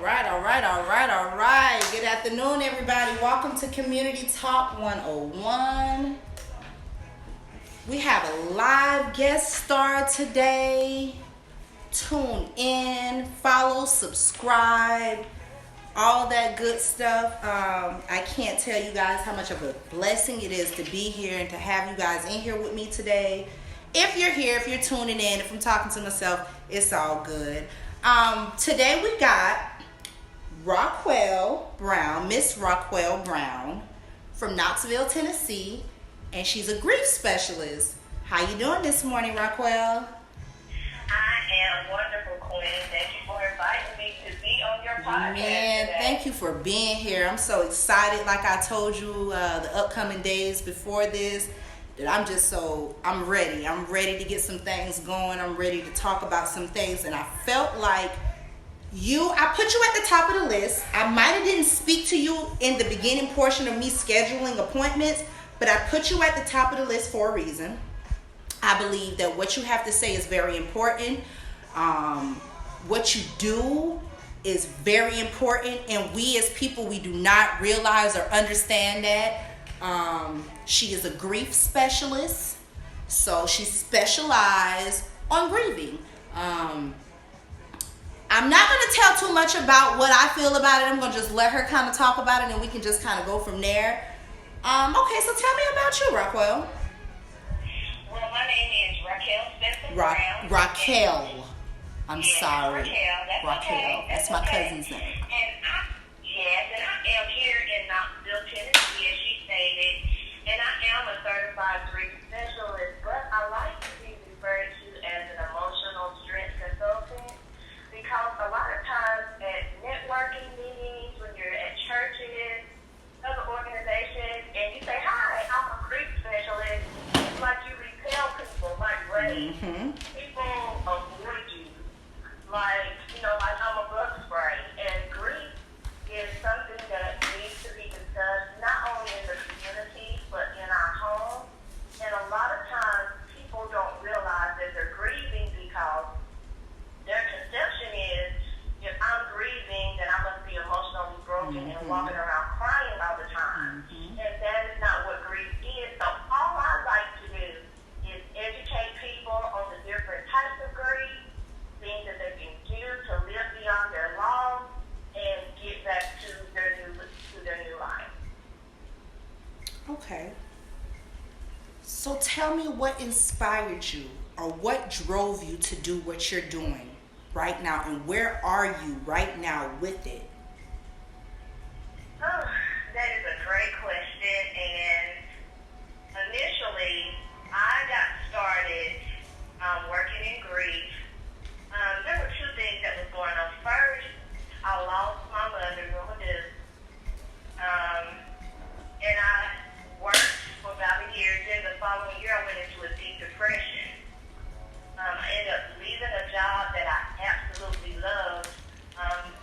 All right. Good afternoon, everybody. Welcome to Community Talk 101. We have a live guest star today. Tune in, follow, subscribe, all that good stuff. I can't tell you guys how much of a blessing it is to be here and to have you guys in here with me today. If you're here, if you're tuning in, if I'm talking to myself, it's all good. Today we got Wraquel Brown, Miss Wraquel Brown from Knoxville, Tennessee, and she's a grief specialist. How you doing this morning, Wraquel? I am wonderful, Queen. Thank you for inviting me to be on your podcast today. Thank you for being here. I'm so excited. Like I told you the upcoming days before this, that I'm ready. I'm ready to get some things going. I'm ready to talk about some things. And I felt like I put you at the top of the list. I might have didn't speak to you in the beginning portion of me scheduling appointments, but I put you at the top of the list for a reason. I believe that what you have to say is very important. What you do is very important, and we as people, we do not realize or understand that. She is a grief specialist, so she specializes on grieving. I'm not going to tell too much about what I feel about it. I'm going to just let her kind of talk about it, and we can just kind of go from there. Okay, so tell me about you, Wraquel. Well, my name is Wraquel Brown. Wraquel. I'm sorry. Wraquel. Okay. That's my cousin's name. And I am here in Knoxville, Tennessee, as she stated, and I am a certified grief specialist, but I like to be referred to as an emotional strength consultant because a lot of times at networking meetings, when you're at churches, other organizations, and you say, "Hi, I'm a grief specialist," it's like you repel people, like people avoid you, like I'm a bug spray, and grief is something that needs to be discussed not only in the community but in our homes. And a lot of times people don't realize that they're grieving because their conception is, if I'm grieving, then I must be emotionally broken and walking around crying all the time. And that is not what grief is. So all I like to do is educate people on the different types of grief, things that they can do to live beyond their loss and get back to their new life. Okay. So tell me what inspired you or what drove you to do what you're doing right now, and where are you right now with it? Oh, that is a great question. And initially, I got started working in grief. There were two things that was going on. First, I lost my mother, Grandma Duke, and I worked for about a year. Then the following year, I went into a deep depression. I ended up leaving a job that I absolutely loved.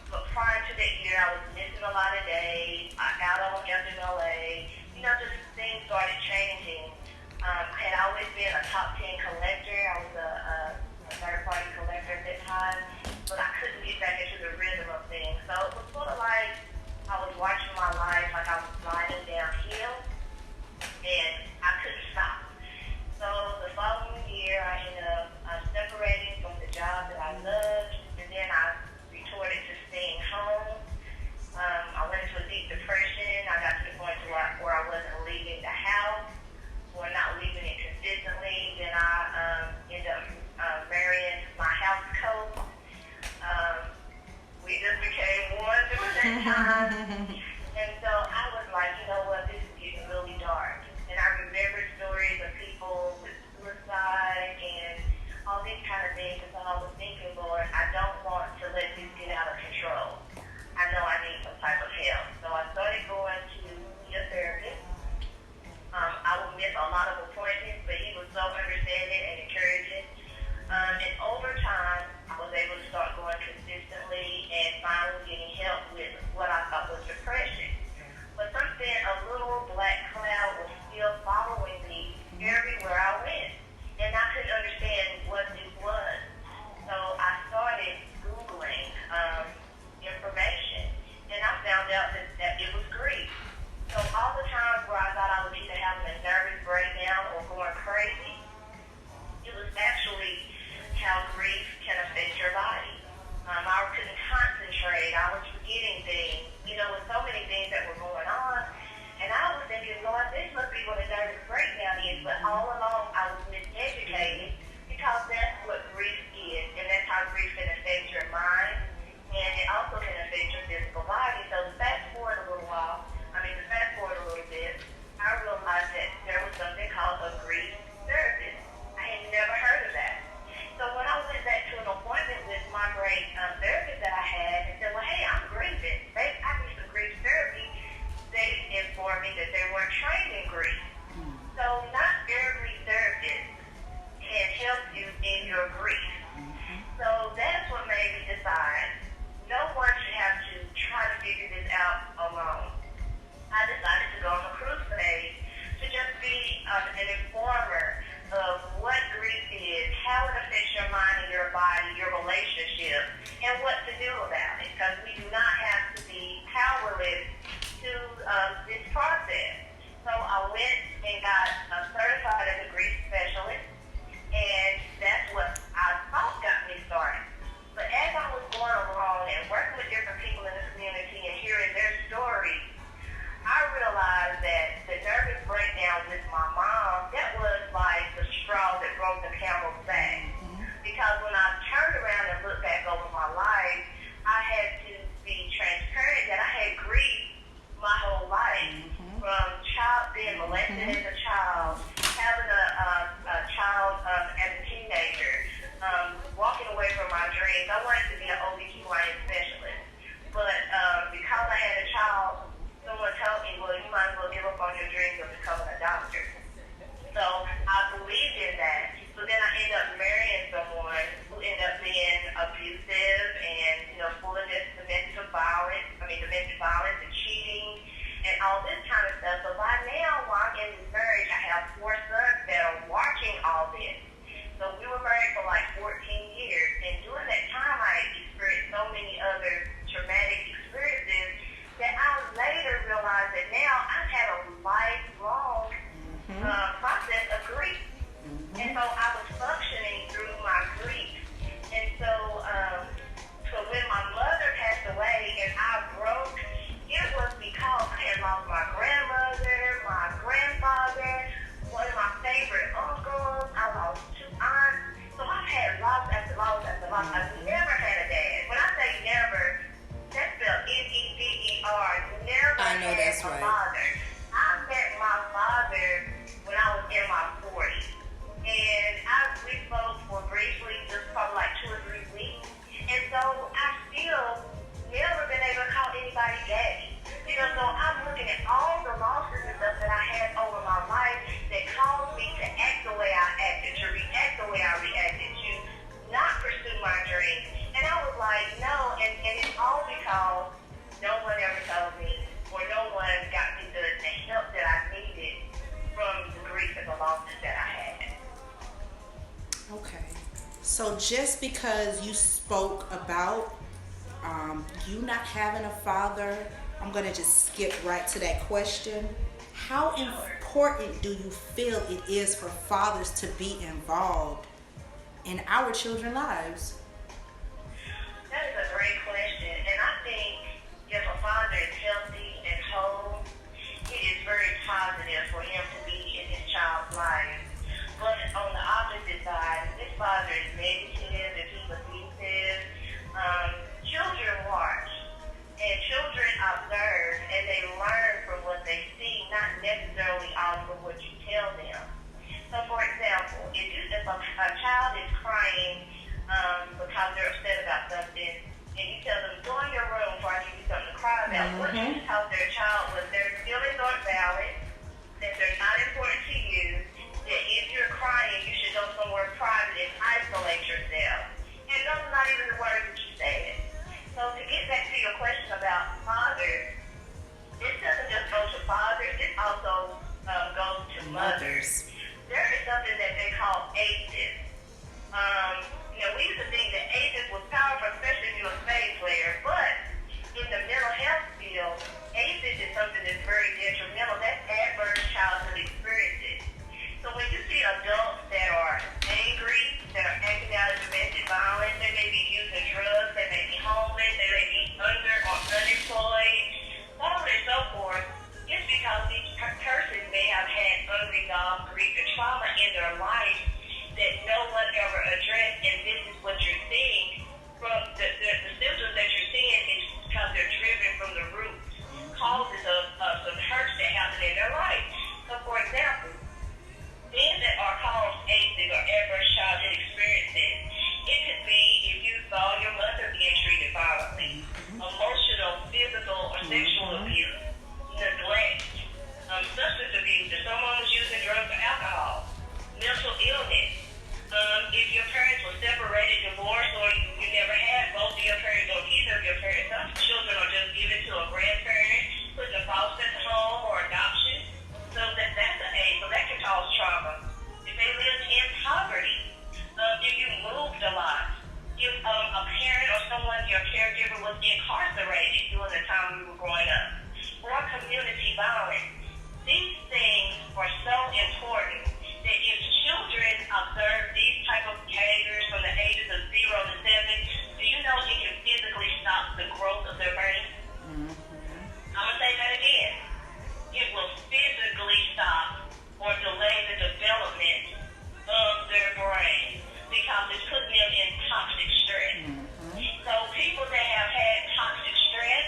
But prior to that year, I was missing a lot of days. I got on FMLA. Just things started changing. I had always been a top 10 collector. I was a third-party collector at that time, but I couldn't get back into the rhythm of things. So it was sort of like I was watching my life like I was sliding downhill, and I couldn't stop. So the following year, I ended up separating from the job that I loved, and then I retorted to staying home. I went into a deep depression. I got to the point informed me that they weren't trained in grief. So not every therapist can help you in your grief. So that's what made me decide no one should have to try to figure this out alone. I decided to go on a crusade to just be an informer of what grief is, how it affects your mind and your body, your relationship, and what to do about it. Because we do not have to be powerless to this process. So I went and got certified as a grief specialist, and that's what I thought got me started. But as I was going along and working with different people in the community and hearing their stories, I realized that the nervous breakdown with my mom, that was like the straw that broke the camel's back. Because when I turned around and looked back over my life, I had to be transparent that I had grieved my whole life. From being molested as a child, having a child as a teenager, walking away from my dreams. I wanted to be an OBGYN specialist. But because I had a child, someone told me, well, you might as well give up on your dreams of becoming a doctor. So I believed in that. So then I ended up marrying someone who ended up being abusive and, full of this domestic violence and cheating and all this kind of stuff. So by now, while I'm in this marriage, I have 4 sons that are watching all this. So we were married for like 14 years. And during that time, I experienced so many other traumatic experiences that I later realized that now I've had a lifelong process of grief. And so I was functioning through my grief. And so when my mother passed away and I broke, it was because I had lost my grandmother, my grandfather, one of my favorite uncles. I lost 2 aunts. So I've had loss after loss after loss. I've never had a dad. When I say never, that's spelled N-E-V-E-R. Never I know had that's a right. father. I met my father when I was in my 40s. And we spoke for briefly, just probably like 2 or 3 weeks. And so I still never been able to call anybody daddy. So I'm looking at all the losses and stuff that I had over my life that caused me to act the way I acted, to react the way I reacted, to not pursue my dreams. And I was like, no, and it's all because no one ever told me, or no one got me the help that I needed from the grief and the losses that I had. Okay. So just because you spoke about you not having a father, I'm going to just skip right to that question. How important do you feel it is for fathers to be involved in our children's lives? That is a great question. And I think if a father is healthy and whole, it is very positive for him to be in his child's life. But on the opposite side, if this father is negative, if he's abusive, children watch. And children observe and they learn from what they see, not necessarily off of what you tell them. So for example, if a child is crying because they're upset about something, and you tell them, go in your room before I give you something to cry about, what you taught their child was their feelings aren't valid, that they're not important to you, that if you're crying, you should go somewhere private and isolate yourself. And those are not even the words that you said. So to get back to your question about fathers, this doesn't just go to fathers, it also goes to mothers. There is something that they call ACEs. We used to think that ACEs domestic violence. These things are so important that if children observe these type of behaviors from the ages of 0 to 7, do you know it can physically stop the growth of their brain? I'm going to say that again. It will physically stop or delay the development of their brain because it's putting them in toxic stress. So people that have had toxic stress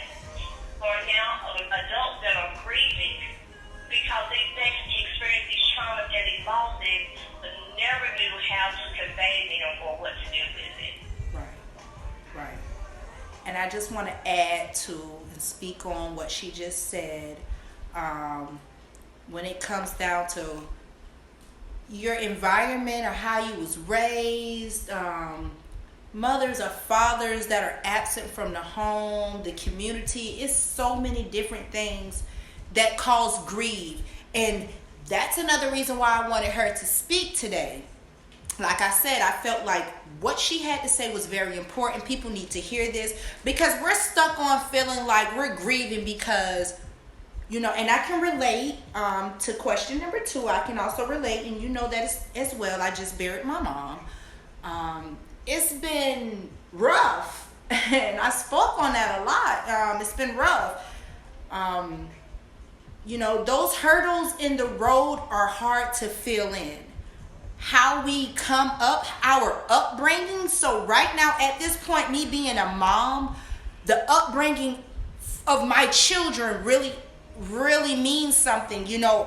are now adults that are grieving because they experience these traumas and these losses but never knew how to convey them or what to do with it. Right. And I just want to add to and speak on what she just said. When it comes down to your environment or how you was raised, mothers or fathers that are absent from the home, the community, it's so many different things that cause grief. And that's another reason why I wanted her to speak today. Like I said, I felt like what she had to say was very important. People need to hear this because we're stuck on feeling like we're grieving because, and I can relate to question number 2. I can also relate, and you know that as well. I just buried my mom. It's been rough, and I spoke on that a lot. It's been rough. Those hurdles in the road are hard to fill in. How we come up, our upbringing. So right now, at this point, me being a mom, the upbringing of my children really means something,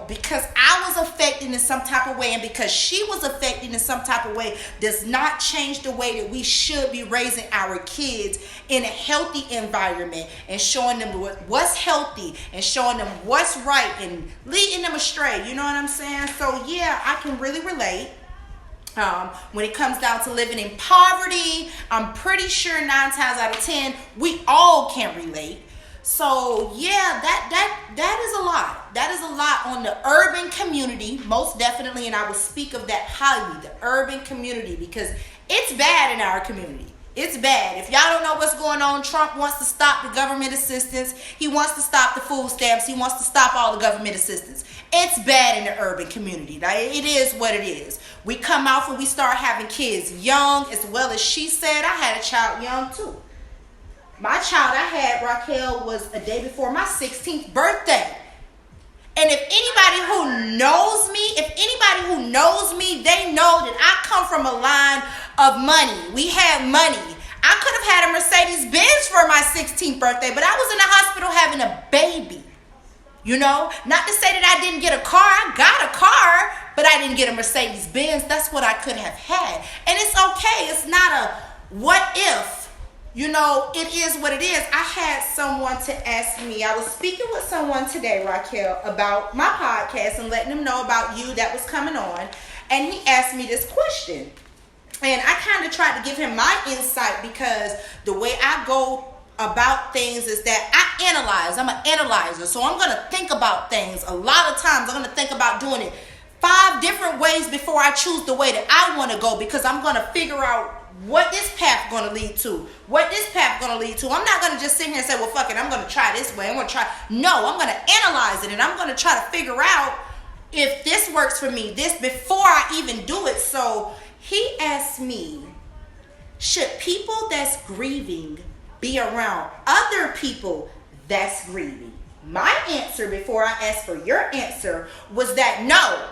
because I was affected in some type of way, and because she was affected in some type of way does not change the way that we should be raising our kids in a healthy environment and showing them what's healthy and showing them what's right and leading them astray. You know what I'm saying? So yeah, I can really relate. When it comes down to living in poverty, I'm pretty sure 9 times out of 10 we all can relate. So yeah, that is a lot. That is a lot on the urban community, most definitely, and I will speak of that highly, the urban community, because it's bad in our community. It's bad. If y'all don't know what's going on, Trump wants to stop the government assistance. He wants to stop the food stamps. He wants to stop all the government assistance. It's bad in the urban community. Now, it is what it is. We come out and we start having kids young, as well as she said, I had a child young too. My child I had, Wraquel, was a day before my 16th birthday. And if anybody who knows me, they know that I come from a line of money. We had money. I could have had a Mercedes-Benz for my 16th birthday, but I was in the hospital having a baby. Not to say that I didn't get a car. I got a car, but I didn't get a Mercedes-Benz. That's what I could have had. And it's okay. It's not a what if. It is what it is. I had someone to ask me. I was speaking with someone today, Wraquel, about my podcast and letting them know about you that was coming on. And he asked me this question. And I kind of tried to give him my insight because the way I go about things is that I analyze. I'm an analyzer. So I'm going to think about things. A lot of times I'm going to think about doing it 5 different ways before I choose the way that I want to go, because I'm going to figure out what this path going to lead to. I'm not going to just sit here and say, well, fuck it, I'm going to try this way. No, I'm going to analyze it, and I'm going to try to figure out if this works for me, this before I even do it. So he asked me, should people that's grieving be around other people that's grieving? My answer before I asked for your answer was that no.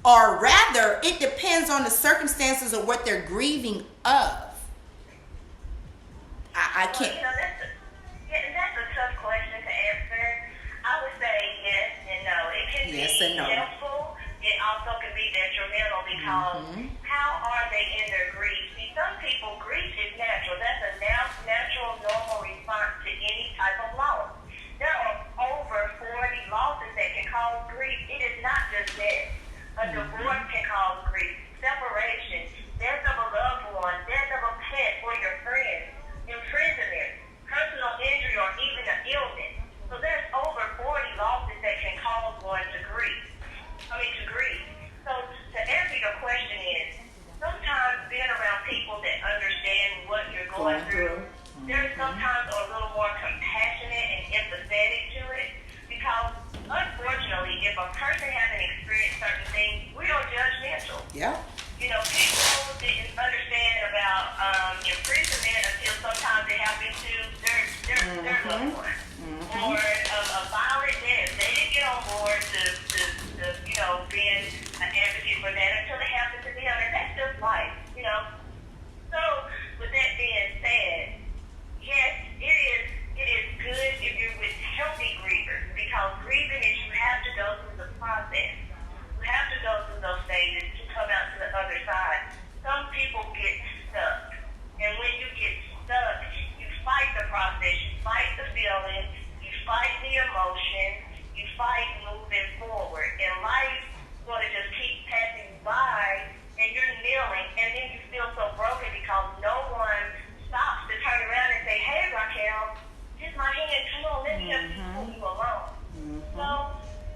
Or rather, it depends on the circumstances of what they're grieving of. I can't. That's a tough question to answer. I would say yes and no. It can be helpful. It also can be detrimental because how are they in their grief? See, some people, grief is natural. That's a natural, normal response to any type of loss. There are over 40 losses that can cause grief. It is not just death. A divorce can cause grief, separation, death of a loved one, death of a pet or your friend, imprisonment, personal injury, or even an illness. So there's over 40 losses that can cause one to grieve. So to answer your question is, sometimes being around people that understand what you're going through, they're sometimes a little more compassionate and empathetic to it, because us a person hasn't experienced certain things, we are judgmental. Yeah. People didn't understand about imprisonment until sometimes it happened to their loved one. Or a violent death. They didn't get on board to being an advocate for that until it happened to them. And that's just life. So, with that being said, yes, it is good if you're with healthy grievers, because grieving is you have to go through the process. You have to go through those stages to come out to the other side. Some people get stuck. And when you get stuck, you fight the process, you fight the feeling, you fight the emotion, you fight moving forward. And life sort of just keeps passing you by, and you're kneeling, and then you feel so broken because no one stops to turn around and say, hey, Wraquel, here's my hand, come on, let me just pull you along. So,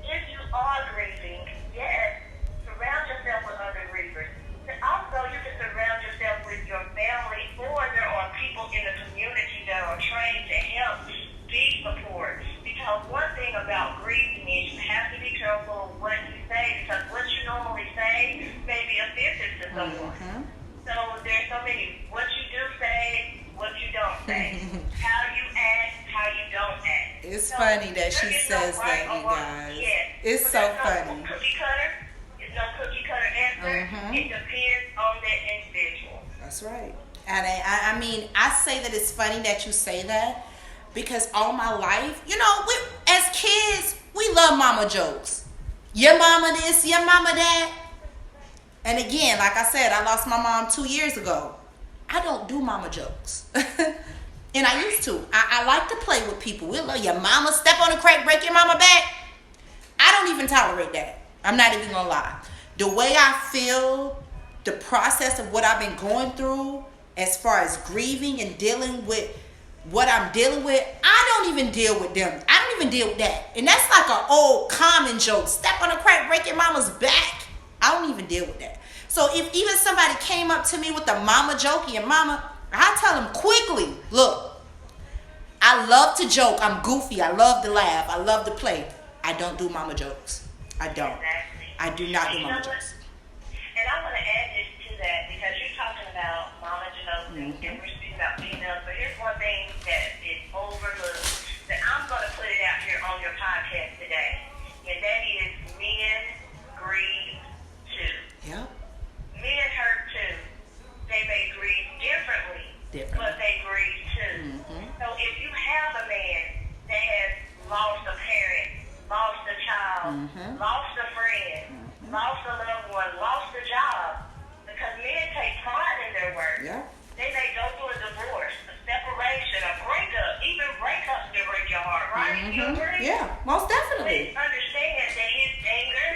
if you are grieving, yes, surround yourself with other grievers. Also, you can surround yourself with your family, or there are people in the community that are trained to help be support. Because one thing about grieving is you have to be careful of what you say, because what you normally say may be offensive to someone. So there's so many, what you do say, what you don't say, how you act, how you don't act. It's funny that she says that, you guys. Yes. It's so funny. No cookie cutter. It's no cookie cutter answer. It depends on that individual. That's right. And I mean, I say that it's funny that you say that, because all my life, we, as kids, we love mama jokes. Your mama this, your mama that. And again, like I said, I lost my mom 2 years ago. I don't do mama jokes. And I used to. I like to play with people. We love your mama, step on the crack, break your mama back. I don't even tolerate that. I'm not even gonna lie. The way I feel, the process of what I've been going through as far as grieving and dealing with what I'm dealing with, I don't even deal with them. I don't even deal with that. And that's like an old common joke. Step on the crack, break your mama's back. I don't even deal with that. So if even somebody came up to me with a mama jokey and mama, I tell them quickly, look, I love to joke. I'm goofy. I love to laugh. I love to play. I don't do mama jokes. I don't. Exactly. I do not do mama jokes. And I want to add this to that, because you're talking about mama jokes and we're speaking about females, but here's one thing that is overlooked that I'm going to put it out here on your podcast today, and that is men grieve too. Yeah. Men hurt too. They may grieve differently, but they grieve too. So if you have a man that has lost a parent, lost a child, lost a friend, lost a loved one, lost a job, because men take pride in their work. Yeah. They may go through a divorce, a separation, a breakup. Even breakups can break your heart, right? You agree? Yeah, most definitely. Please understand that his anger,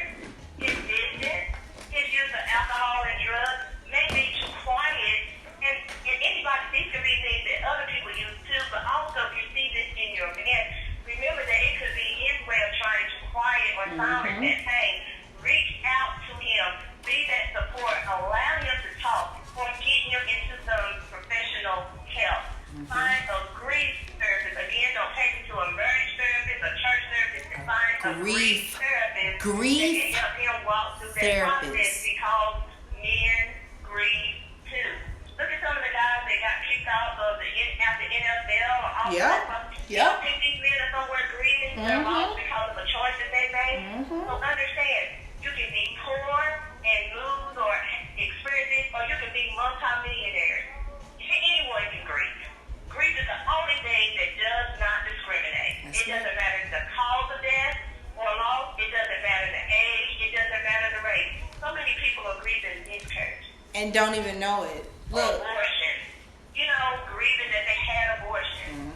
his distance, his use of alcohol and drugs may be too quiet. And anybody, these could be things that other people use too, but also if you see this in your man, remember that it could be his way of trying to quiet or silence that pain. Reach out to him. Be that support. Allow him to talk, or get him into some professional help. Find a grief therapist. Again, don't take him to a marriage therapist, a church therapist. Find a grief therapist that can help him walk through that process, because men grieve too. Look at some of the guys that got kicked out of the NFL or all that. Yep. These men are somewhere grieving their loss because of a choice that they made. So understand, you can be poor and lose or experience it, or you can be multi-millionaires. Anyone can grieve. Grief is the only thing that does not discriminate. It doesn't matter the cause of death or loss. It doesn't matter the age. It doesn't matter the race. So many people are grieving miscarriage. And don't even know it. Look. Abortion. Grieving that they had abortion.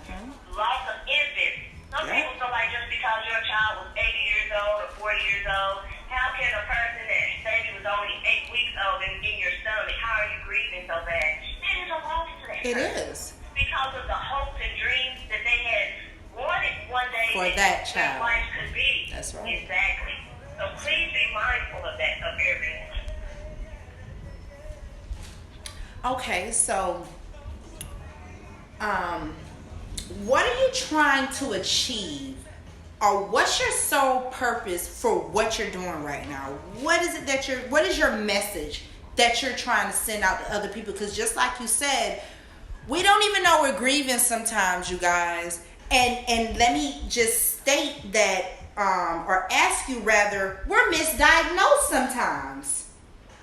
Loss of infants. Some people feel like just because your child was 80 years old or 40 years old, how can a person that baby was only 8 weeks old and in your stomach, how are you grieving so bad? That is a loss to that It person. is. Because of the hopes and dreams that they had wanted one day For that child. their life could be. That's right. Exactly. So please be mindful of that, of everyone. Okay, so what are you trying to achieve or what's your sole purpose for what you're doing right now? What is your message that you're trying to send out to other people? Because just like you said, we don't even know we're grieving sometimes, you guys. And let me just state that, or ask you rather, we're misdiagnosed sometimes.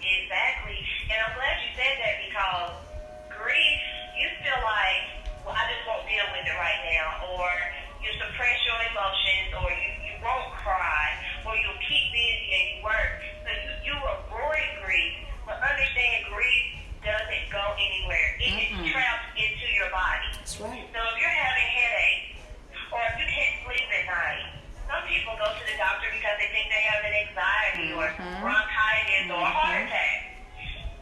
Exactly. And I'm glad you said that, because grief, you feel like, well, I just won't deal with it right now, or you suppress your emotions, or you won't cry, or you'll keep busy and you work. So you avoid grief, but understand grief doesn't go anywhere. It gets trapped into your body. That's right. So if you're having headaches, or if you can't sleep at night, some people go to the doctor because they think they have an anxiety or bronchitis or a heart attack.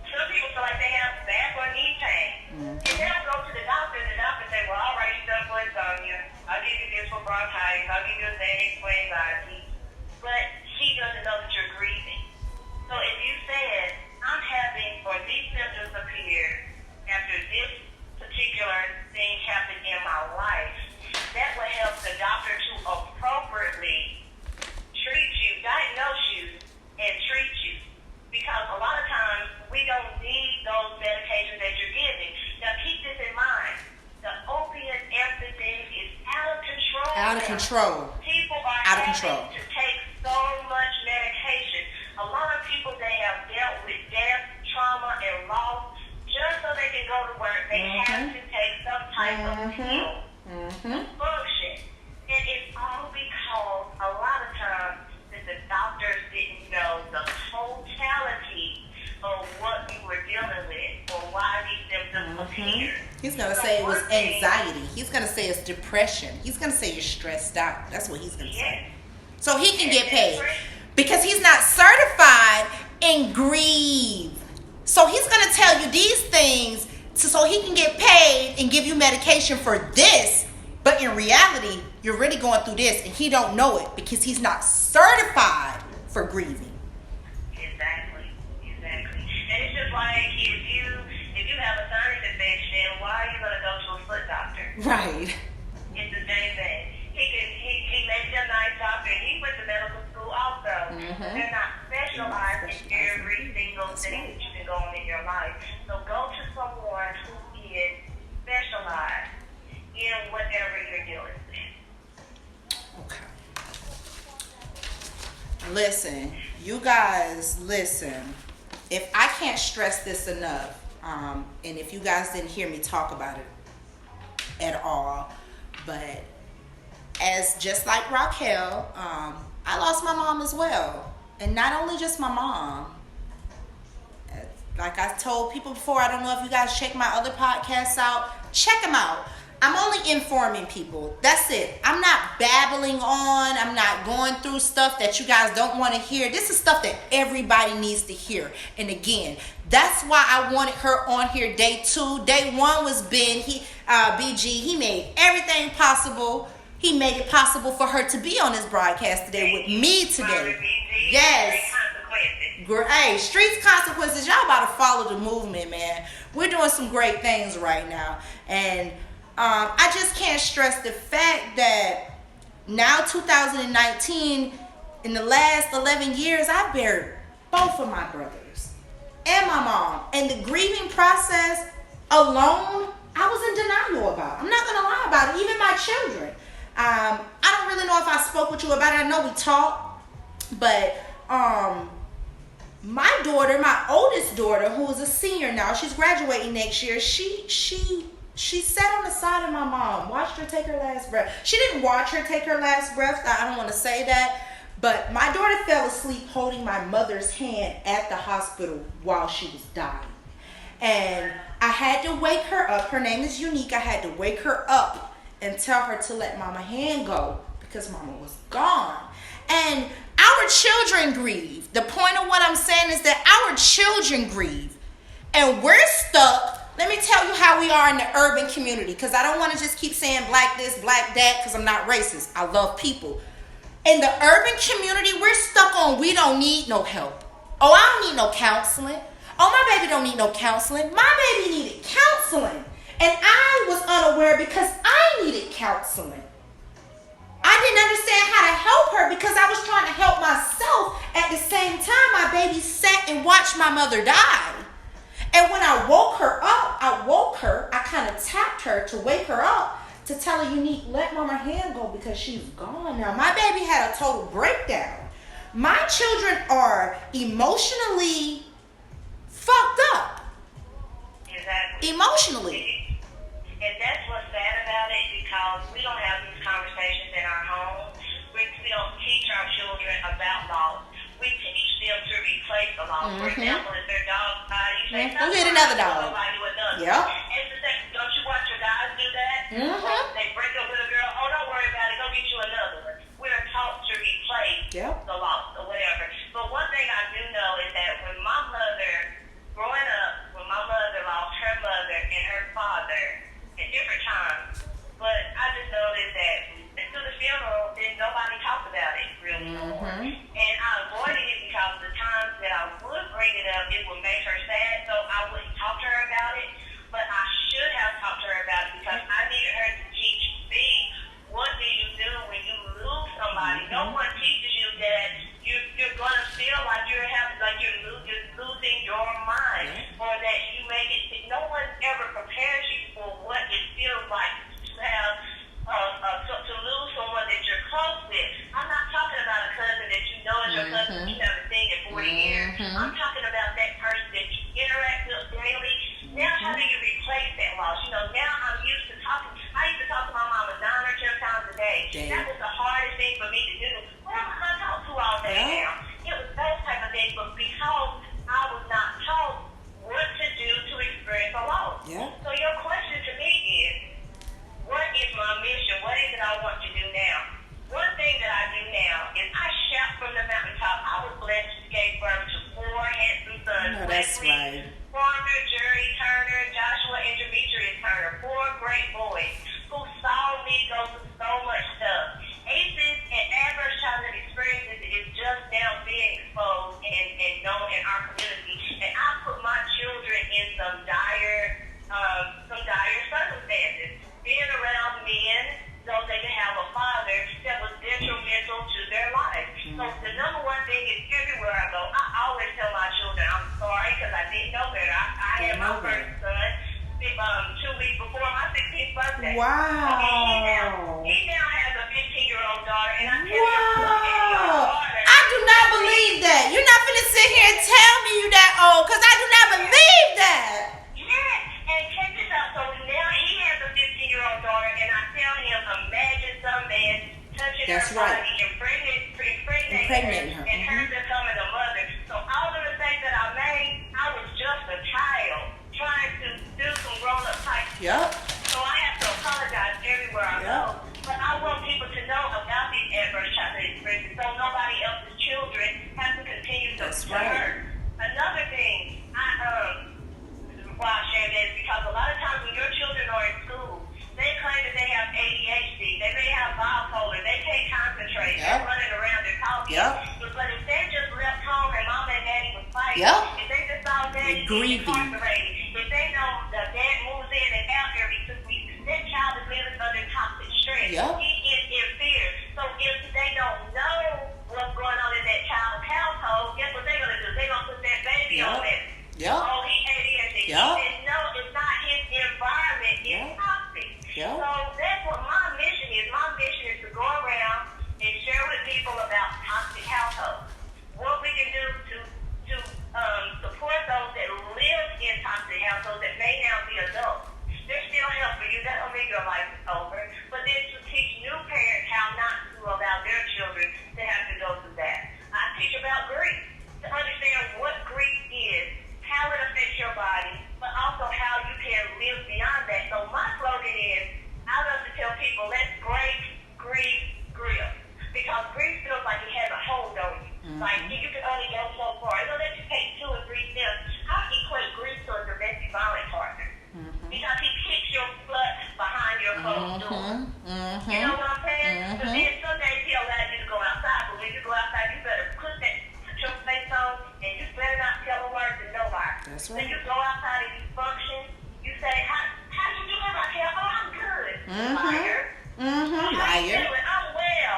Some people feel like they have back or knee pain. And they'll go to the doctor, and the doctor say, well, I'll write you stuff for insomnia. I'll give you this for bronchitis. I'll give you a Xanax for anxiety. But he doesn't know that you're grieving. So if you said, I'm having, or these symptoms appear after this particular thing happened in my life, that will help the doctor to appropriately treat you, diagnose you, and treat you. Because a lot of times, we don't need those medications that you're giving. Now, keep this in mind. The opiate epidemic is out of control. Out of control. People are out of having control. to take so much medication. A lot of people, they have dealt with death, trauma, and loss. Just so they can go to work, they have to take some type of pill to function. And it's all because a lot of times that the doctors didn't know the totality of what you were dealing with, or why these symptoms appeared. He's going to say it was anxiety. He's going to say it's depression. He's going to say you're stressed out. That's what he's going to say. So he can get paid. Because he's not certified in grief. So he's going to tell you these things so he can get paid and give you medication for this. But in reality, you're really going through this, and he don't know it because he's not certified for grieving. Exactly. And it's just like if you have a sinus infection, why are you going to go to a foot doctor? Right. It's the same thing. He may be a nice doctor. He went to medical school also. But they're not specialized in every single thing that you can go on in your life. So go to someone who is specialized in whatever you're dealing with. Okay. Listen, you guys, listen. If I can't stress this enough, and if you guys didn't hear me talk about it at all, but just like Wraquel, I lost my mom as well. And not only just my mom. Like I told people before, I don't know if you guys check my other podcasts out. Check them out. I'm only informing people. That's it. I'm not babbling on. I'm not going through stuff that you guys don't want to hear. This is stuff that everybody needs to hear. And again, that's why I wanted her on here day 2. Day 1 was Ben. BG. He made everything possible. He made it possible for her to be on this broadcast today with me today. Yes. Hey, Streets Consequences. Y'all about to follow the movement, man. We're doing some great things right now. And I just can't stress the fact that now 2019, in the last 11 years, I've buried both of my brothers and my mom. And the grieving process alone, I was in denial about. I'm not going to lie about it. Even my children. I don't really know if I spoke with you about it. I know we talked. But my daughter, my oldest daughter, who is a senior now, she's graduating next year, she sat on the side of my mom, watched her take her last breath. She didn't watch her take her last breath. I don't want to say that. But my daughter fell asleep holding my mother's hand at the hospital while she was dying. And I had to wake her up. Her name is Unique. I had to wake her up and tell her to let mama hand go because mama was gone. And our children grieve. The point of what I'm saying is that our children grieve. And we're stuck. Let me tell you how we are in the urban community, because I don't want to just keep saying black this, black that, because I'm not racist. I love people. In the urban community, we're stuck on we don't need no help. Oh, I don't need no counseling. Oh, my baby don't need no counseling. My baby needed counseling. And I was unaware because I needed counseling. I didn't understand how to help her because I was trying to help myself. At the same time, my baby sat and watched my mother die. And when I woke her up, I kind of tapped her to wake her up to tell her, you need to let mama hand go because she's gone now. My baby had a total breakdown. My children are emotionally fucked up. Exactly. Emotionally. And that's what's sad about it, because we don't have these conversations in our home. We don't teach our children about laws. We teach them to replace the law. For example, if their dog died, you say, go get another dog. Nobody with another. Yep. It's the same. Don't you watch your guys do that? They break up with a girl. Oh, don't worry about it. Go get you another one. We're taught to replace the law or whatever. But one thing I do know is that when my mother, growing up, when my mother lost her mother and her father at different times, but I just noticed that until the funeral, then nobody talked about it really no more. And I avoided it because the times that I would bring it up, it would make her sad, so I wouldn't talk to her about it. But I should have talked to her about it because I needed her to teach me, what do you do when you lose somebody? No one teaches you that you're going to feel like you're losing your mind, or that you make it. No one ever prepares you for what it feels like to have to lose someone that you're close with. I'm not talking about a cousin that you know is your cousin you haven't seen in 40 years. I'm talking about that person that you interact with daily. Now, how do you replace that loss? You know, now I'm used to talking. I used to talk to my mama 9 or 10 times a day. That was the hardest thing for me to do. Who am I going to talk to all day now? It was those type of things, but because I was not taught what to do to experience a loss. So your question to me is, what is my mission? What is it I want to do now? One thing that I do now is I shout from the mountaintop. I was blessed to give birth to 4 handsome sons. Oh, that's right. Farmer, Jerry Turner, Joshua, and Demetrius Turner. 4 great boys who saw me go through so much stuff. ACEs and adverse childhood experiences is just now being exposed and known in our community. And I put my children in some dire circumstances. Being around men so they can have a father that was detrimental to their life. So the number one thing is, everywhere I go, I always tell my children, I'm sorry because I didn't know better. I had my first son 2 weeks before my 16th birthday. Wow. He now has a 15-year-old daughter, and I tell him, look at your daughter. I do not believe that. You're not going to sit here and tell me you that old, because I do not believe that. Yeah, and check this out. So now he has a 15-year-old daughter, and I tell him, imagine some man touching her body, impregnating her, and her becoming a mother. So all the mistakes that I made, I was just a child trying to do some grown-up type stuff. So I have to apologize everywhere I go. But I want people to know about these adverse childhood experiences so nobody else's children have to continue to hurt. Another thing, why I share this, because a lot of times when your children are in school, they claim that they have ADHD, they may have bipolar, they can't concentrate, they're running around, they're talking. But if they just left home and mom and daddy was fighting, if they just saw daddy being incarcerated, if they know the dad moves in and out every 2 weeks, that child is living under toxic stress. He is in fear. So if they don't know what's going on in that child's household, guess what they're going to do? They're going to put that baby on it. Oh, he ADHD. He said, no, it's not his environment. It's toxic. So that's what my mission is. My mission is to go around and share with people about toxic households. What we can do to support those that live in toxic households that may now be adults. There's still help for you. That don't mean your life is over. But then to teach new parents how not to allow their children to have to go through that. I teach about grief, to understand what grief is, how it affects your body, but also how you can live beyond that. So my slogan is, I love to tell people, let's break grief grip. Because grief feels like it has a hold on you. Like you can only go so far. It'll let you take 2 or 3 steps. I equate grief to a domestic violence partner. Because he kicks your butt behind your closed door. You know what I'm saying? But then some days he allows you to go outside. But when you go outside, you better put your face on, and you better not tell a word to nobody. That's right. So right. you go outside and you function. You say, how you doing, Wraquel? Oh, I'm good. Liar. How you feeling? I'm well.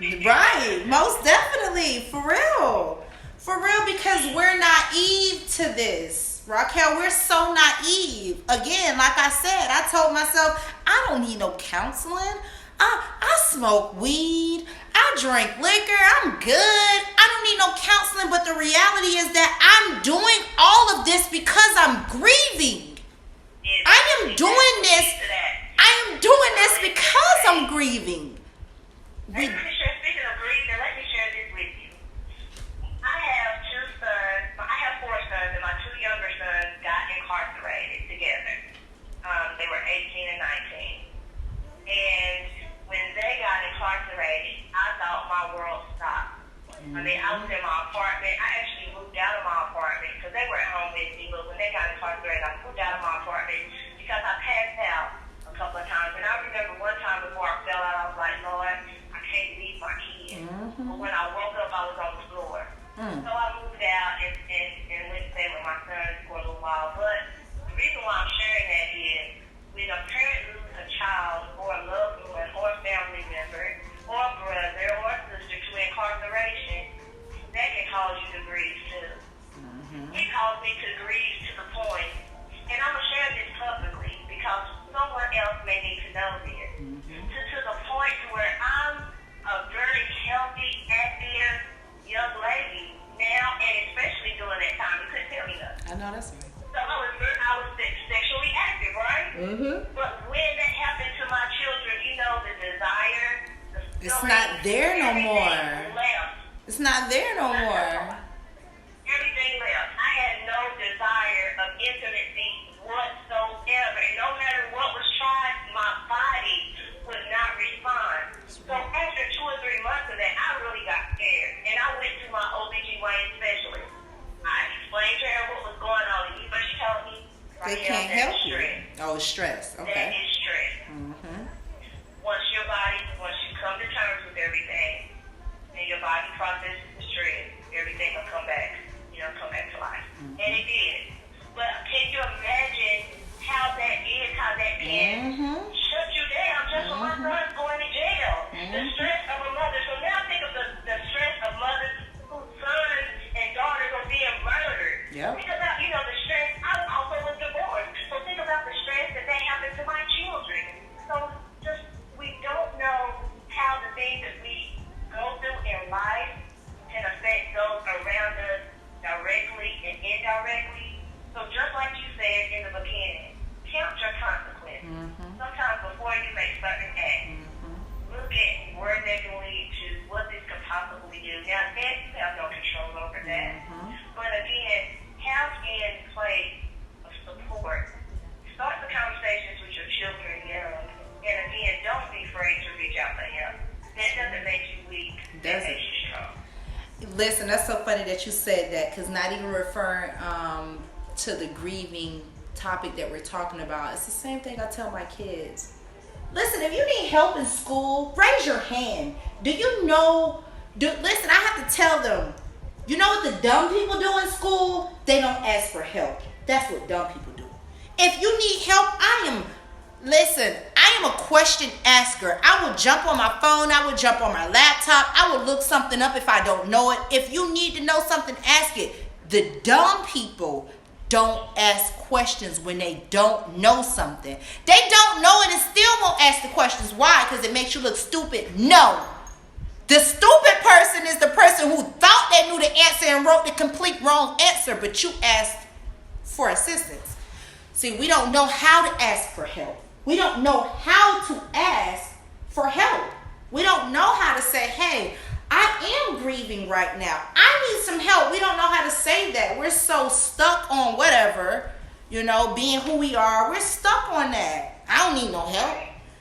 Right, most definitely, for real. For real, because we're naive to this. Raquel, we're so naive. Again, like I said, I told myself, I don't need no counseling. I smoke weed. I drink liquor. I'm good. I don't need no counseling. But the reality is that I'm doing all of this because I'm grieving. I am doing this. I am doing this because I'm grieving. Speaking of grieving, let me share this with you. I have two sons. I have four sons, and my two younger sons got incarcerated together. They were 18 and 19. And when they got incarcerated, I thought my world stopped. I mean, I was in my apartment. I actually moved out of my apartment because they were at home with me. But when they got incarcerated, I moved out of my apartment because I passed out a couple of times. And I remember one time before I fell out, I was like, Lord, I can't leave my kids. But when I woke up, I was on the floor. So I moved out and went to stay with my sons for a little while. But the reason why I'm sharing that is when a parent loses a child or a loved one or a family member or a brother or a sister to incarceration, that can cause you to grieve too. It caused me to grieve to the point, and I'm going to share this publicly because someone else may need to know this, to the point where I'm a very healthy, active young lady now, and especially during that time, you couldn't tell me nothing. I know that's right. So I was sexually active, right? But when that happened to my children, you know, the desire, it's not there no more. Left. It's not there no more. Everything left. I had no desire of intimacy whatsoever. And no matter what was tried, my body would not respond. So after 2 or 3 months of that, I really got scared. And I went to my OBGYN specialist. I explained to her what was going on. And she told me, They can't help you. Oh, stress. That Okay. is stress. Once you come to terms with everything, and your body processes the stress, everything will come back to life. And it did. But can you imagine how that can shut you down just for my son's going to jail? The stress of a mother. So now think of the stress of mothers whose sons and daughters are being murdered. Yep. Think about, the stress. I also was divorced. So think about the stress that happened to my children. So we don't know how the things that we go through in life can affect those around us directly and indirectly. So just like you said in the beginning, count your consequences. Sometimes before you make certain acts, look at where they can lead to, what this could possibly do. Now, you have no control over that. But again, have in place of support. Start the conversations with your children young. And again, don't be afraid to reach out to help. That doesn't make you weak. That makes you strong. Listen, that's so funny that you said that, because not even referring to the grieving topic that we're talking about, it's the same thing I tell my kids. Listen, if you need help in school, raise your hand. Listen, I have to tell them, you know what the dumb people do in school? They don't ask for help. That's what dumb people do. If you need help, I am a question asker. I will jump on my phone. I will jump on my laptop. I will look something up if I don't know it. If you need to know something, ask it. The dumb people don't ask questions when they don't know something. They don't know it and still won't ask the questions. Why? Because it makes you look stupid? No. The stupid person is the person who thought they knew the answer and wrote the complete wrong answer, but you asked for assistance. See, we don't know how to ask for help. We don't know how to ask for help. We don't know how to say, hey, I am grieving right now. I need some help. We don't know how to say that. We're so stuck on whatever, being who we are. We're stuck on that. I don't need no help.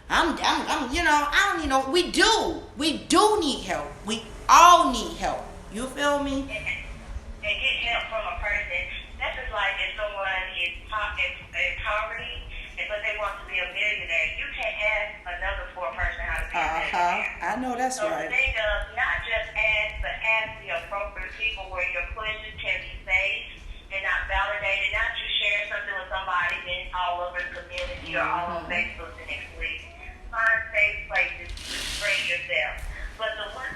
I don't need no, we do need help. We all need help. You feel me? And get help from a person. That's just like if someone is in poverty, but they want to be a millionaire. You can't ask another poor person how to be a millionaire. I know that's right. So think of not just ask, but ask the appropriate people where your questions can be safe and not validated. Not just share something with somebody then all over the community or all on Facebook the next week. Find safe places to express yourself. But the one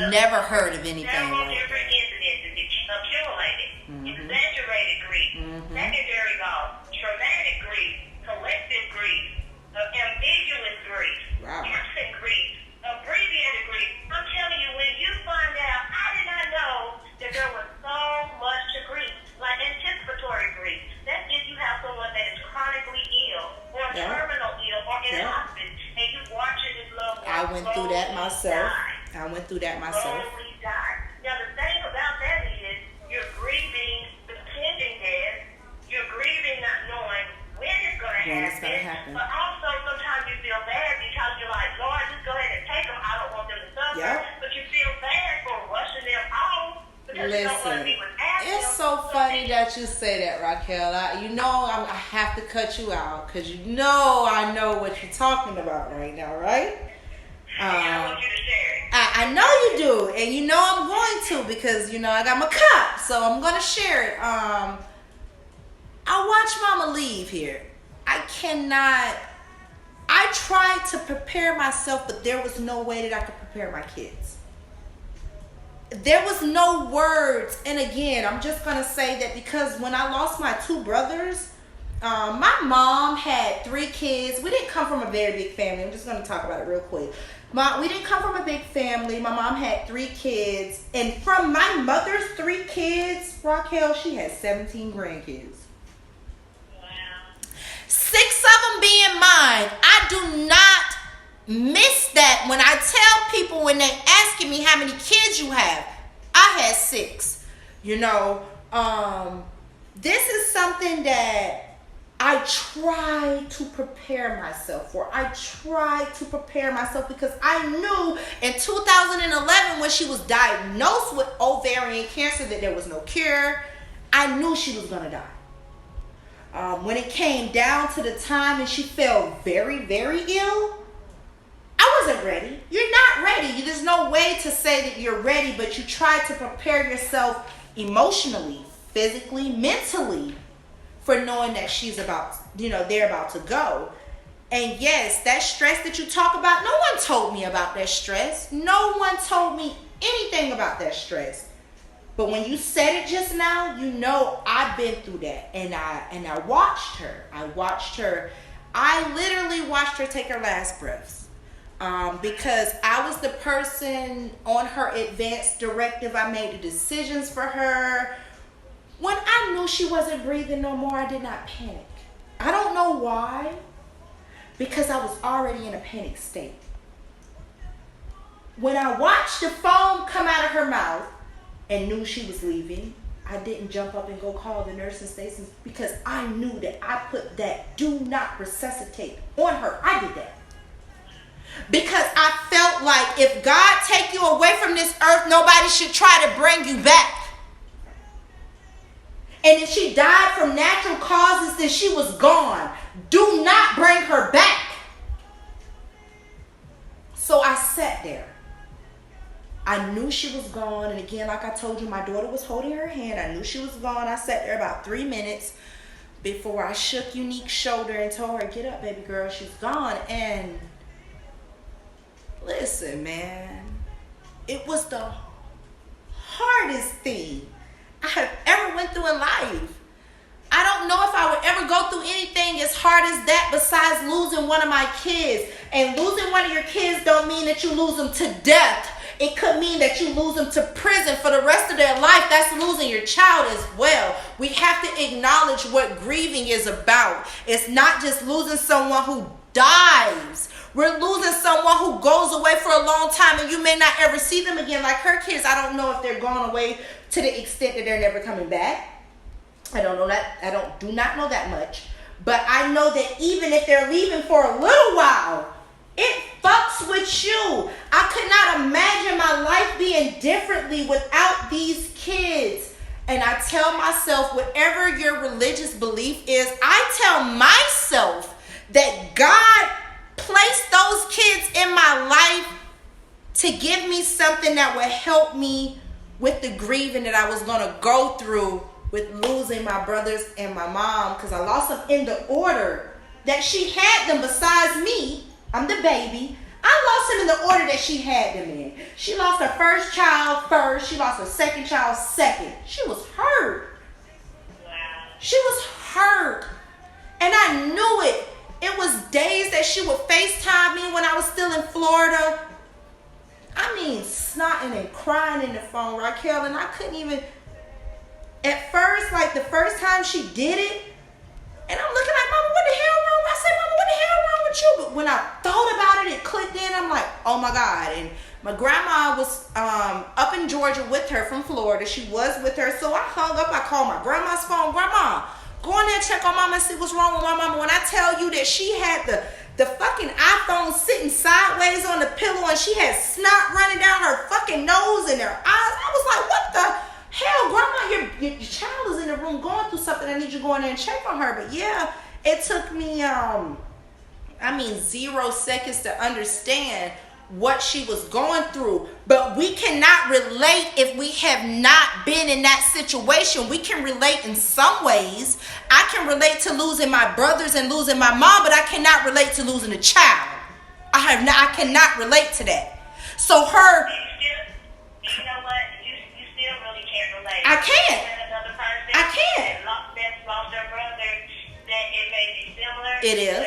never heard of anything several like different that. incidences, accumulated, exaggerated grief, secondary loss, traumatic grief, collective grief, ambiguous grief, Wow. absent grief, abbreviated grief. I'm telling you, when you find out, I did not know that there was so much to grief, like anticipatory grief. That's if you have someone that is chronically ill, or terminal ill, or in hospice, and you watching this loved one I went through that slowly myself. die. I went through that myself. Slowly die. Now the thing about that is you're grieving the pending death. You're grieving not knowing when it's going to happen. But also sometimes you feel bad because you're like, Lord, just go ahead and take them. I don't want them to suffer. Yep. But you feel bad for rushing them off because you don't want to be Listen, with them. it's so funny that you say that, Wraquel. I have to cut you out because I know what you're talking about right now, right? I want you to share it. I know you do, and I'm going to because I got my cup, so I'm gonna share it. I watched Mama leave here. I tried to prepare myself, but there was no way that I could prepare my kids. There was no words, and again, I'm just gonna say that because when I lost my two brothers, my mom had 3 kids. We didn't come from a very big family. I'm just gonna talk about it real quick. We didn't come from a big family. My mom had 3 kids. And from my mother's 3 kids, Wraquel, she had 17 grandkids. Wow. 6 of them being mine. I do not miss that when I tell people when they asking me how many kids you have. I had 6. This is something that I try to prepare myself for. I tried to prepare myself because I knew in 2011 when she was diagnosed with ovarian cancer that there was no cure. I knew she was going to die. When it came down to the time and she fell very, very ill, I wasn't ready. You're not ready. There's no way to say that you're ready, but you try to prepare yourself emotionally, physically, mentally, for knowing that they're about to go. And yes, that stress that you talk about, no one told me about that stress. No one told me anything about that stress. But when you said it just now, I've been through that. And I watched her. I literally watched her take her last breaths. Because I was the person on her advance directive. I made the decisions for her. When I knew she wasn't breathing no more, I did not panic. I don't know why, because I was already in a panic state. When I watched the foam come out of her mouth and knew she was leaving, I didn't jump up and go call the nursing station because I knew that I put that do not resuscitate on her. I did that. Because I felt like if God take you away from this earth, nobody should try to bring you back. And if she died from natural causes, then she was gone. Do not bring her back. So I sat there. I knew she was gone. And again, like I told you, my daughter was holding her hand. I knew she was gone. I sat there about 3 minutes before I shook Unique's shoulder and told her, get up, baby girl, she's gone. And listen, man, it was the hardest thing I have ever went through in life. I don't know if I would ever go through anything as hard as that besides losing one of my kids. And losing one of your kids don't mean that you lose them to death. It could mean that you lose them to prison for the rest of their life. That's losing your child as well. We have to acknowledge what grieving is about. It's not just losing someone who dies. We're losing someone who goes away for a long time and you may not ever see them again. Like her kids, I don't know if they're going away to the extent that they're never coming back. I don't know that. Do not know that much. But I know that even if they're leaving for a little while, it fucks with you. I could not imagine my life being differently without these kids. And I tell myself, whatever your religious belief is, I tell myself that God placed those kids in my life to give me something that would help me with the grieving that I was going to go through with losing my brothers and my mom, because I lost them in the order that she had them besides me. I'm the baby. I I lost him in the order that she had them in. She lost her first child first. She lost her second child second. She was hurt. Wow. She was hurt. And I knew it. It was days that she would FaceTime me when I was still in Florida. I mean, snotting and crying in the phone, Wraquel, and I couldn't even, at first, like the first time she did it, and I'm looking like, Mama, what the hell wrong? I said, Mama, what the hell wrong with you? But when I thought about it, it clicked in. I'm like, oh my God. And my grandma was up in Georgia with her from Florida. She was with her. So I hung up. I called my grandma's phone. Grandma, go in there and check on Mama and see what's wrong with my mama. When I tell you that she had the fucking iPhone sitting sideways on the pillow and she had snot running down her fucking nose and her eyes, I was like, what the hell, Grandma, your child is in the room going through something. I need you to go in there and check on her. But yeah, it took me, 0 seconds to understand what she was going through. But we cannot relate if we have not been in that situation. We can relate in some ways. I can relate to losing my brothers and losing my mom, but I cannot relate to losing a child. I cannot relate to that. So her... You know what? You still really can't relate. I can't. Another person I can't. That's lost their brother, that it may be similar. It is.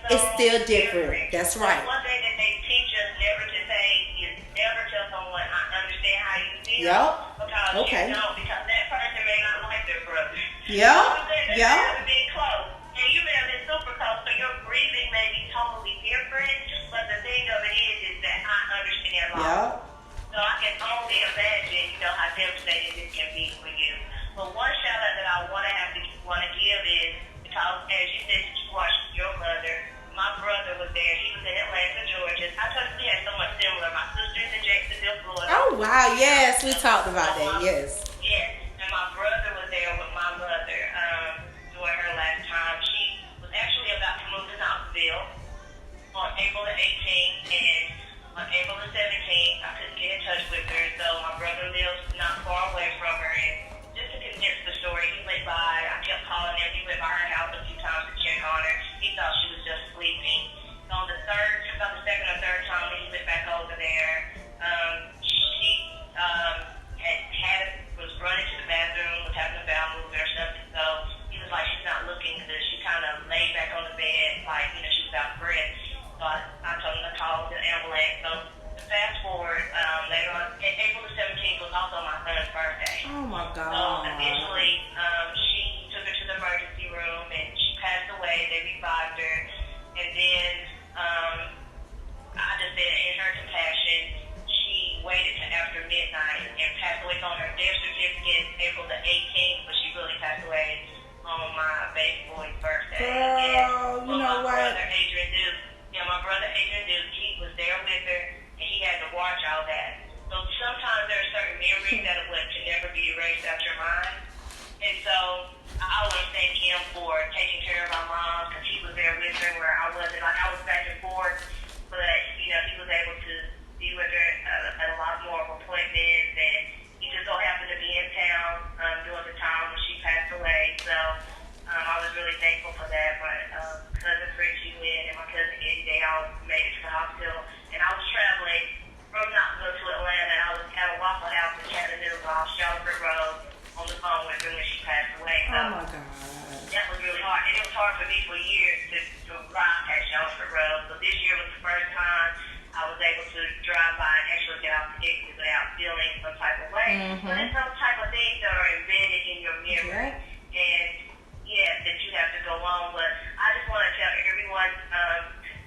But It's still different. That's right. One thing that they teach us never to say is never tell someone, I understand how you feel. Yep. Because Okay. you don't, because that person may not like their brother. Yep. They Yep. have been close. And you may have been super close, so your grieving may be totally different. But the thing of it is that I understand loss. Yep. So I can only imagine, how devastating this can be for you. But one shout out that I want to give is because, as you said, you watched your mother. My brother was there. He was in Atlanta, Georgia. I told you we had so much similar. My sister's in Jacksonville, Florida. Oh wow, yes, we talked about that. Yes. Yes, and my brother was there with my mother during her last time. She was actually about to move to Knoxville on April the 18th, and on April the 17th, I couldn't get in touch with her, so my brother lives not far away from her, and just to condense the story, he went by, I kept calling him, he went by her house a few times to check on her. He thought she was just sleeping. So on about the second or third time that he went back over there, she was running to the bathroom, was having a bowel movement or something, so he was like, she's not looking good. She kind of laid back on the bed, like, she was out of breath. So I told him to call the ambulance. So fast forward, later on, April the 17th was also my son's birthday. Oh my God. So eventually, she took her to the emergency room and she passed away. They revived her. And then, I just said in her compassion, she waited till after midnight and passed away on her death certificate April the 18th, but she really passed away on my baby boy's birthday. Girl, you know what? My brother Adrian Duke, he was there with her, and he had to watch all that. So sometimes there are certain memories that can never be erased out your mind. And so I always thank him for taking care of my mom, because he was there with her where I wasn't. Like, I was back and forth, but, he was able to be with her at a lot more appointments, and he just so happened to be in town during the time when she passed away. So I was really thankful for that. My cousin Richie Lynn and my cousin Eddie, they all made it to the hospital. And I was traveling from Knoxville to Atlanta. I was at a Waffle House in Chattanooga off Charlotte Road on the phone with her when she passed away. So Oh my God. that was really hard. And it was hard for me for years to ride past Charlotte Road. So this year was the first time I was able to drive by and actually get off the exit without feeling some type of way. Mm-hmm. But it's those type of things that are embedded in your memory. Right. And yes, that you have to go on. But I just want to tell everyone,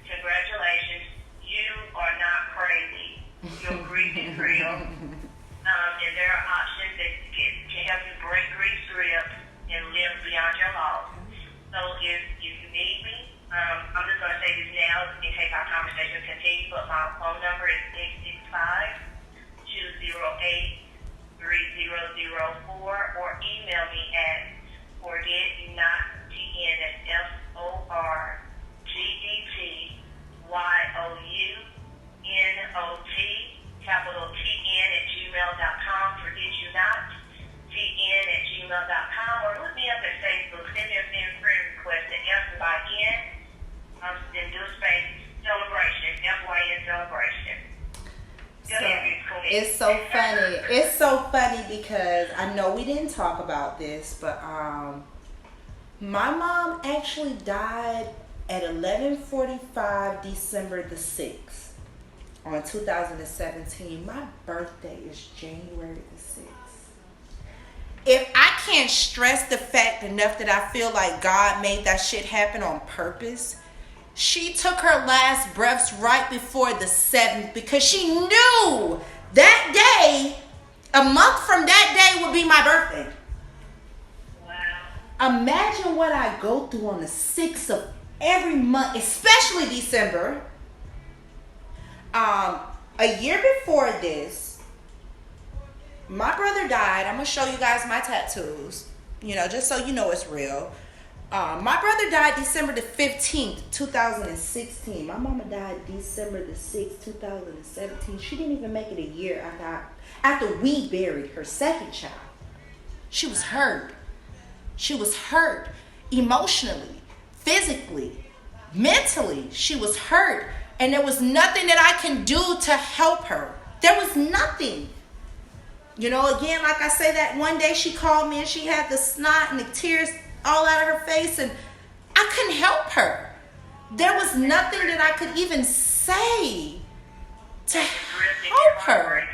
congratulations. You are not crazy. Your grief is real. And there are options that can help you break grief's grip and live beyond your loss. So if you need me, I'm just going to say this now in case our conversation continues, but my phone number is 865-208-3004, or email me at forgetyounottn, that's FORGETYOUNOT, capital TN @gmail.com, forgetyounottn@gmail.com, or look me up at Facebook, send me a friend request at F by N, and do space celebration, FYN funny. It's so funny because I know we didn't talk about this, but my mom actually died at 11:45 December the 6th on 2017. My birthday is January the 6th. If I can't stress the fact enough that I feel like God made that shit happen on purpose, she took her last breaths right before the 7th because she knew that day, a month from that day, would be my birthday. Wow. Imagine what I go through on the 6th of every month, especially December. A year before this, my brother died. I'm going to show you guys my tattoos, just so you know it's real. My brother died December the 15th, 2016. My mama died December the 6th, 2017. She didn't even make it a year after we buried her second child. She was hurt. She was hurt emotionally, physically, mentally. She was hurt. And there was nothing that I can do to help her. There was nothing. Again, like I say, that one day she called me and she had the snot and the tears all out of her face, and I couldn't help her. There was nothing that I could even say to help her.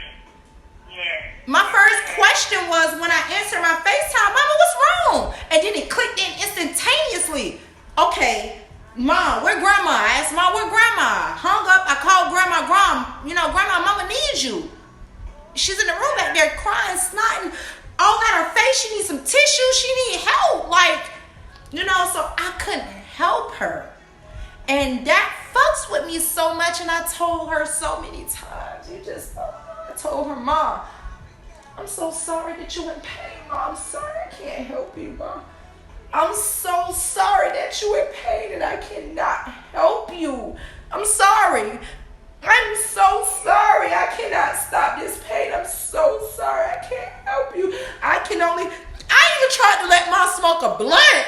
My first question was when I answered my FaceTime, Mama, what's wrong? And then it clicked in instantaneously. Okay, Mom, where Grandma? I asked Mom, where Grandma? Hung up, I called Grandma. Grandma, Mama needs you. She's in the room back there crying, snotting all out her face. She needs some tissue. She needs help. So I couldn't help her. And that fucks with me so much. And I told her so many times. I told her, Mom, I'm so sorry that you're in pain, Mom. I'm sorry I can't help you, Mom. I'm so sorry that you're in pain and I cannot help you. I'm sorry. I'm so sorry. I cannot stop this pain. I'm so sorry. I can't help you. I even tried to let Mom smoke a blunt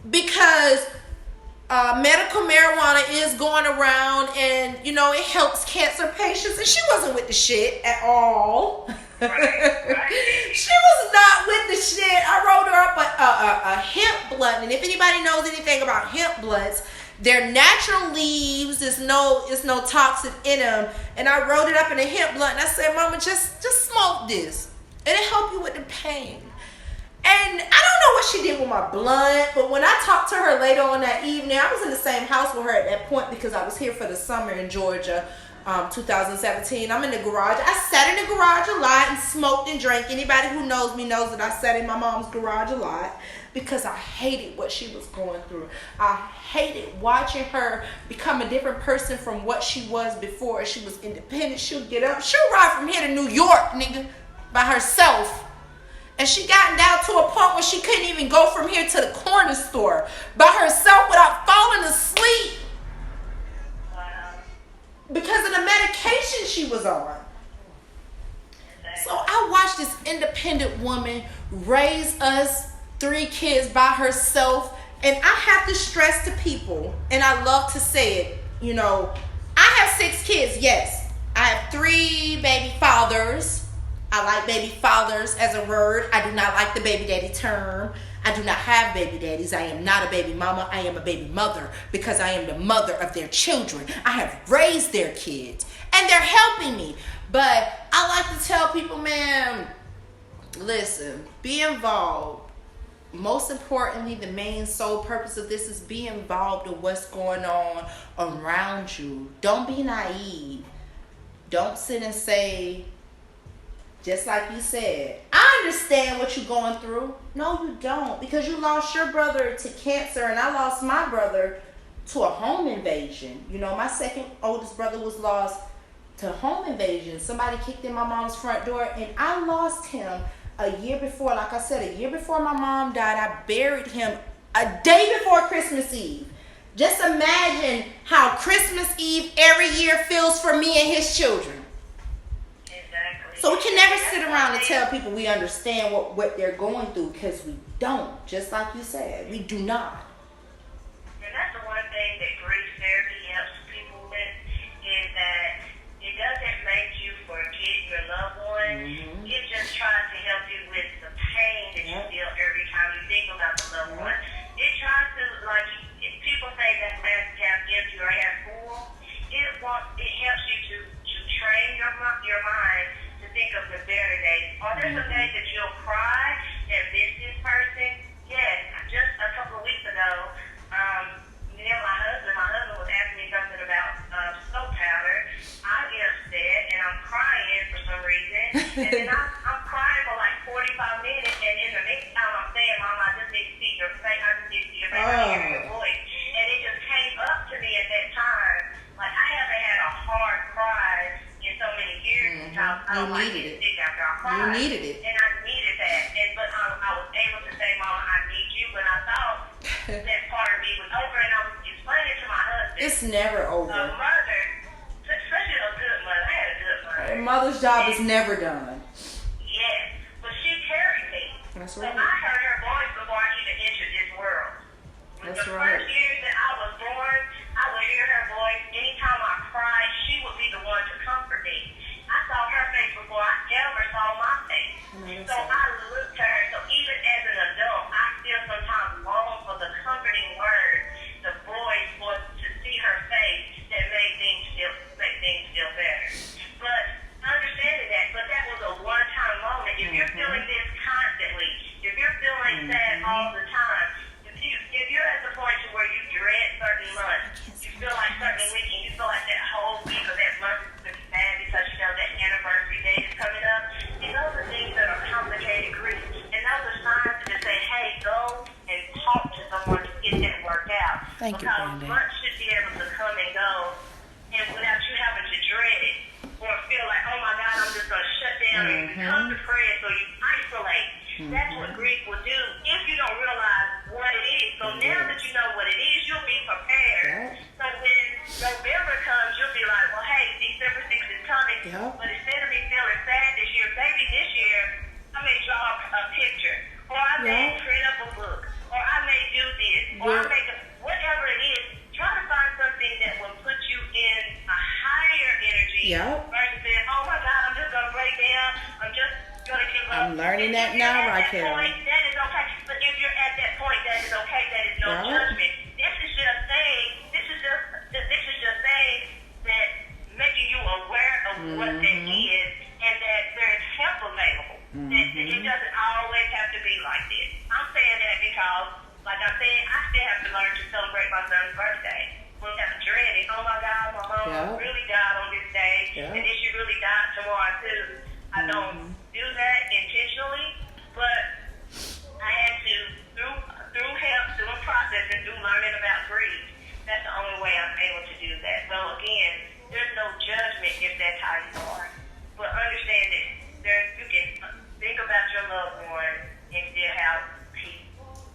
because medical marijuana is going around and, it helps cancer patients. And she wasn't with the shit at all. Right. She was not with the shit. I rolled her up a hemp blunt. And if anybody knows anything about hemp blunts, they're natural leaves. There's no toxin in them. And I rolled it up in a hemp blunt. And I said, Mama, just smoke this. It'll help you with the pain. And I don't know what she did with my blunt, but when I talked to her later on that evening, I was in the same house with her at that point because I was here for the summer in Georgia, 2017. I'm in the garage. I sat in the garage a lot and smoked and drank. Anybody who knows me knows that I sat in my mom's garage a lot because I hated what she was going through. I hated watching her become a different person from what she was before. She was independent. She'll get up. She'll ride from here to New York, nigga, by herself. And she gotten down to a point where she couldn't even go from here to the corner store by herself without falling asleep. Wow. Because of the medication she was on. So I watched this independent woman raise us 3 kids by herself. And I have to stress to people, and I love to say it, I have 6 kids, yes. I have 3 baby fathers. I like baby fathers as a word. I do not like the baby daddy term. I do not have baby daddies. I am not a baby mama. I am a baby mother because I am the mother of their children. I have raised their kids and they're helping me. But I like to tell people, man, listen, be involved. Most importantly, the main sole purpose of this is be involved in what's going on around you. Don't be naive. Don't sit and say, just like you said, I understand what you're going through. No, you don't. Because you lost your brother to cancer and I lost my brother to a home invasion. My second oldest brother was lost to home invasion. Somebody kicked in my mom's front door and I lost him a year before. Like I said, a year before my mom died, I buried him a day before Christmas Eve. Just imagine how Christmas Eve every year feels for me and his children. So we can never sit around and tell people we understand what they're going through because we don't. Just like you said, we do not. And that's the one thing that grief therapy helps people with is that it doesn't make you forget your some days that you'll cry and miss this person. Yes, just a couple of weeks ago, me and my husband was asking me something about soap powder. I get upset and I'm crying for some reason, and then I'm crying for like 45 minutes, and in the next time I'm saying, Mom, I just need to see your face, I just need to see your face, I need to hear your voice. And it just came up to me at that time. Like, I haven't had a hard cry in so many years because I don't like getting sick after I cry. You needed it. And I needed that. But I was able to say, Mama, I need you. When I thought that part of me was over, and I was explaining to my husband. It's never over. A mother, especially a good mother. I had a good mother. A mother's job is never done. Yes. But she carried me. That's So right. I heard her voice before I even entered this world. That's The right. first years that I was born, I would hear her voice. Anytime I cried, she would be the one to comfort me. I saw her face before I ever saw my face. So I looked to her. So even as an adult, I still sometimes long for the comforting words, the voice, or to see her face that made things feel better. But understanding that, but that was a one-time moment. If you're feeling this constantly, if you're feeling sad all the time, if you're at the point to where you dread certain months, you feel like certain weeks, and you feel like that whole week or that month is going to be bad because you know that anniversary date is coming up, and those are things that are complicated grief. And those are signs to say, hey, go and talk to someone to get that worked out. Thank you, because Brandy. months should be able to come and go, and without you having to dread it or feel like, oh my God, I'm just going to shut down and become depressed or you isolate. That's what grief will do if you don't realize what it is. So now that you know what it is, you'll be prepared. So when November comes, you'll be like, well, hey, December 6th is coming. But instead of me feeling sad this year, maybe this year I may draw a picture, or I may print up a book, or I may do this, or I may whatever it is. Try to find something that will put you in a higher energy versus saying, oh my God, I'm just going to break down. I'm just going to give up. I'm learning that now, Wraquel. That is okay. But if you're at that point, that is okay. That is no judgment. This is just saying that making you aware of what that is, and that there's help available. That it doesn't always have to be like this. I'm saying that because, like I said, I still have to learn to celebrate my son's birthday. We have to dread it. Oh my God, my mom really died on this day, and then she really died tomorrow too. I don't do that intentionally, but I had to through help, through a process, and through learning about grief. That's the only way I'm able to do that. So again, there's no judgment if that's how you are, but understand that you can think about your loved one and still have peace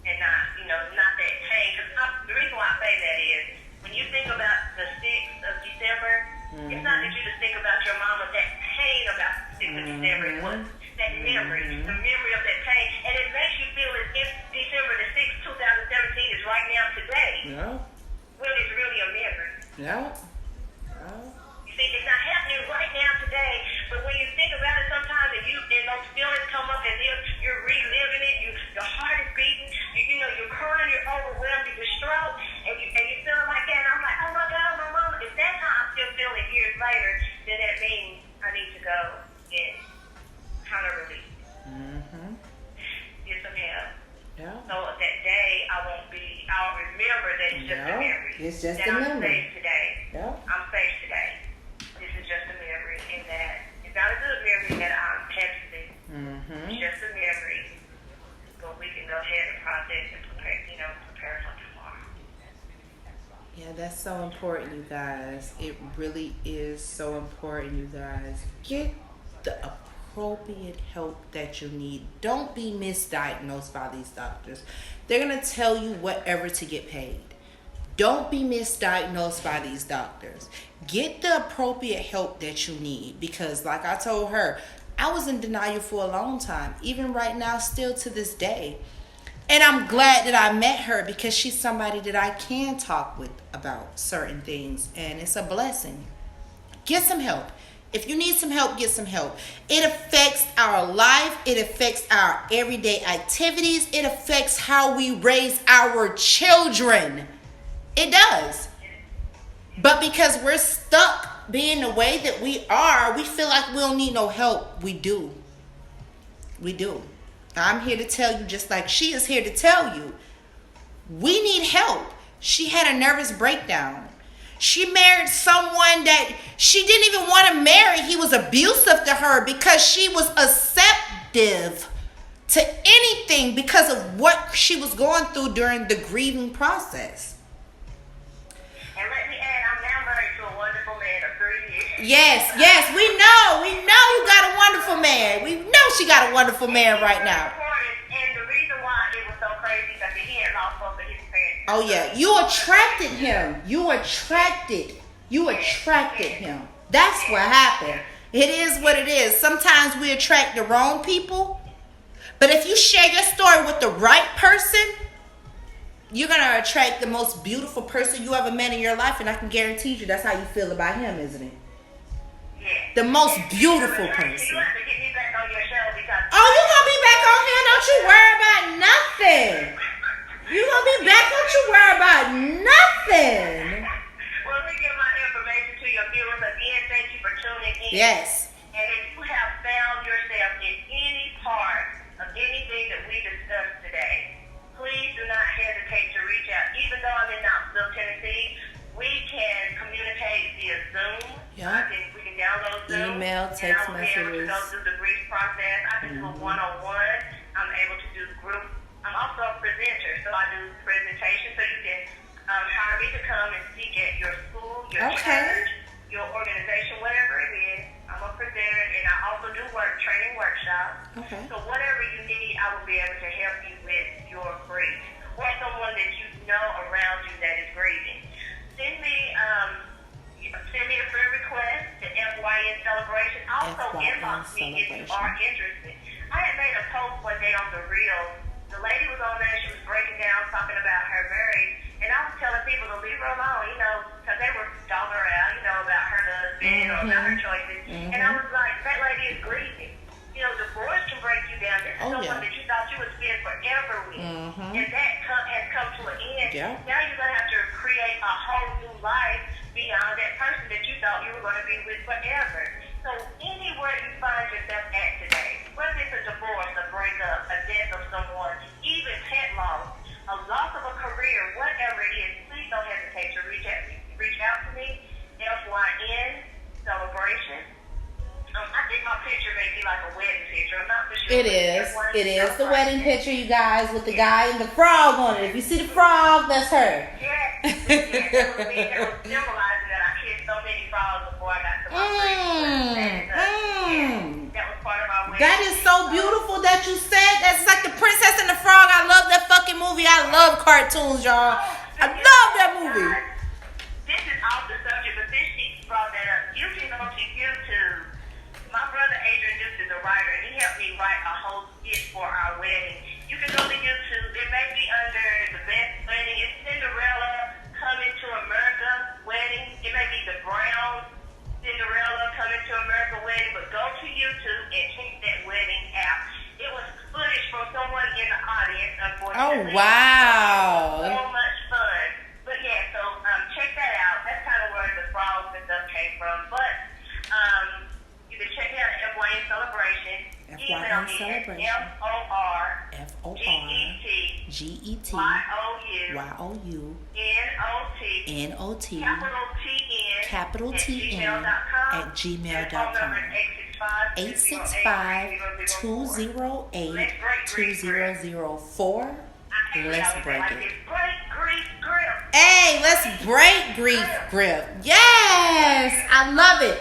and not that pain. Because the reason why I say that is when you think about the 6th of December, it's not that you just think about your mama, that pain about the 6th of December. It was that memory, the memory of that pain. And it makes you feel as if December the 6th, 2017 is right now today. When it's really a memory. You see, it's not happening right now today, but when you think about it sometimes, and those feelings come up as if you're reliving it, your heart is beating, you're crying, you're overwhelmed, you're distraught, and you're feeling like that, and I'm like, oh my God, my mama, if that's how I'm still feeling years later, then that means I need to go and kind of release it. Get some help. So that day, I'll remember that it's just a memory. It's just that a I'm memory. safe today. I'm safe today. This is just a memory, and that it's not a good memory that I'm texting. It's just a memory. But we can go ahead and process and prepare for tomorrow. Yeah, that's so important, you guys. It really is so important, you guys. Get the appropriate help that you need. Don't be misdiagnosed by these doctors. They're going to tell you whatever to get paid. Don't be misdiagnosed by these doctors. Get the appropriate help that you need, because like I told her, I was in denial for a long time, even right now, still to this day. And I'm glad that I met her, because she's somebody that I can talk with about certain things, and it's a blessing. Get some help. If you need some help, get some help. It affects our life. It affects our everyday activities. It affects how we raise our children. It does. But because we're stuck being the way that we are, we feel like we don't need no help. We do. We do. I'm here to tell you, just like she is here to tell you, we need help. She had a nervous breakdown. She married someone that she didn't even want to marry. He was abusive to her because she was acceptive to anything because of what she was going through during the grieving process. And let me add, I'm now married to a wonderful man of 3 years. Yes, we know you got a wonderful man. We know she got a wonderful man right now. And the reason why it was so crazy because he had lost both of his parents. Oh yeah, you attracted him. You attracted him. That's what happened. It is what it is. Sometimes we attract the wrong people, but if you share your story with the right person, you're gonna attract the most beautiful person you ever met in your life, and I can guarantee you that's how you feel about him, isn't it? Yeah. The most beautiful person. You have to get me back on your show because Oh, you gonna be back on here? Don't you worry about nothing. You gonna be back? Don't you worry about nothing. Well, let me give my information to your viewers again. Thank you for tuning in. Yes. And if you have found yourself in any part of anything that we discussed today, please do not hesitate to reach out. Even though I'm in Knoxville, Tennessee, we can communicate via Zoom. Yeah. We can download Zoom. Email, text and I will be able to messages. go through the grief process. I can do a one-on-one. I'm able to do group. I'm also a presenter, so I do presentations. So you can hire me to come and speak at your school, your church, your organization, whatever it is. I'm a presenter, and I also do training workshops. Okay. So whatever you need, I will be able to help you with your grief, or someone that you know around you that is grieving. Send me a friend request to FYN Celebration. Also inbox me if you are interested. I had made a post one day on the reel. The lady was on there. She was breaking down, talking about her marriage, and I was telling people to leave her alone, because they were stalking her out, about her husband or about her choices. And I was like, that lady is grieving. Divorce can break you down. This is someone that you thought you would spend forever with, and that has come to an end. Yeah. Now you're going to have to create a whole new life beyond that person that you thought you were going to be with forever. So anywhere you find yourself at today, whether it's a divorce, a breakup, a death of someone, even pet loss, a loss of a career, whatever it is, please don't hesitate to reach out to me. FYN Celebration. I think my picture may be like a wedding picture. I'm not for sure. It is the wedding picture, you guys, with the guy and the frog on it. If you see the frog, that's her. Yes. That was symbolizing that I kissed so many frogs before I got to my that was part of my wedding. That is so beautiful that you said. That's like The Princess and the Frog. I love that fucking movie. I love cartoons, y'all. I love that movie. This is off the subject, but this she brought that up. You can go to YouTube. My brother Adrian Duke is a writer, and he helped me write a whole skit for our wedding. You can go to YouTube. It may be under the best wedding. It's Cinderella Coming to America wedding. It may be the Brown Cinderella Coming to America wedding, but go to YouTube and check that wedding out. It was footage from someone in the audience, unfortunately. Oh, wow. So much fun. But yeah, so check that out. That's kind of where the frogs and stuff came from. But you can check out FYN Celebration. Email me at FORGETYOUNOT capital TN at gmail.com. 865-208-2004. Let's break it. Hey, let's break grief grip. Yes, I love it.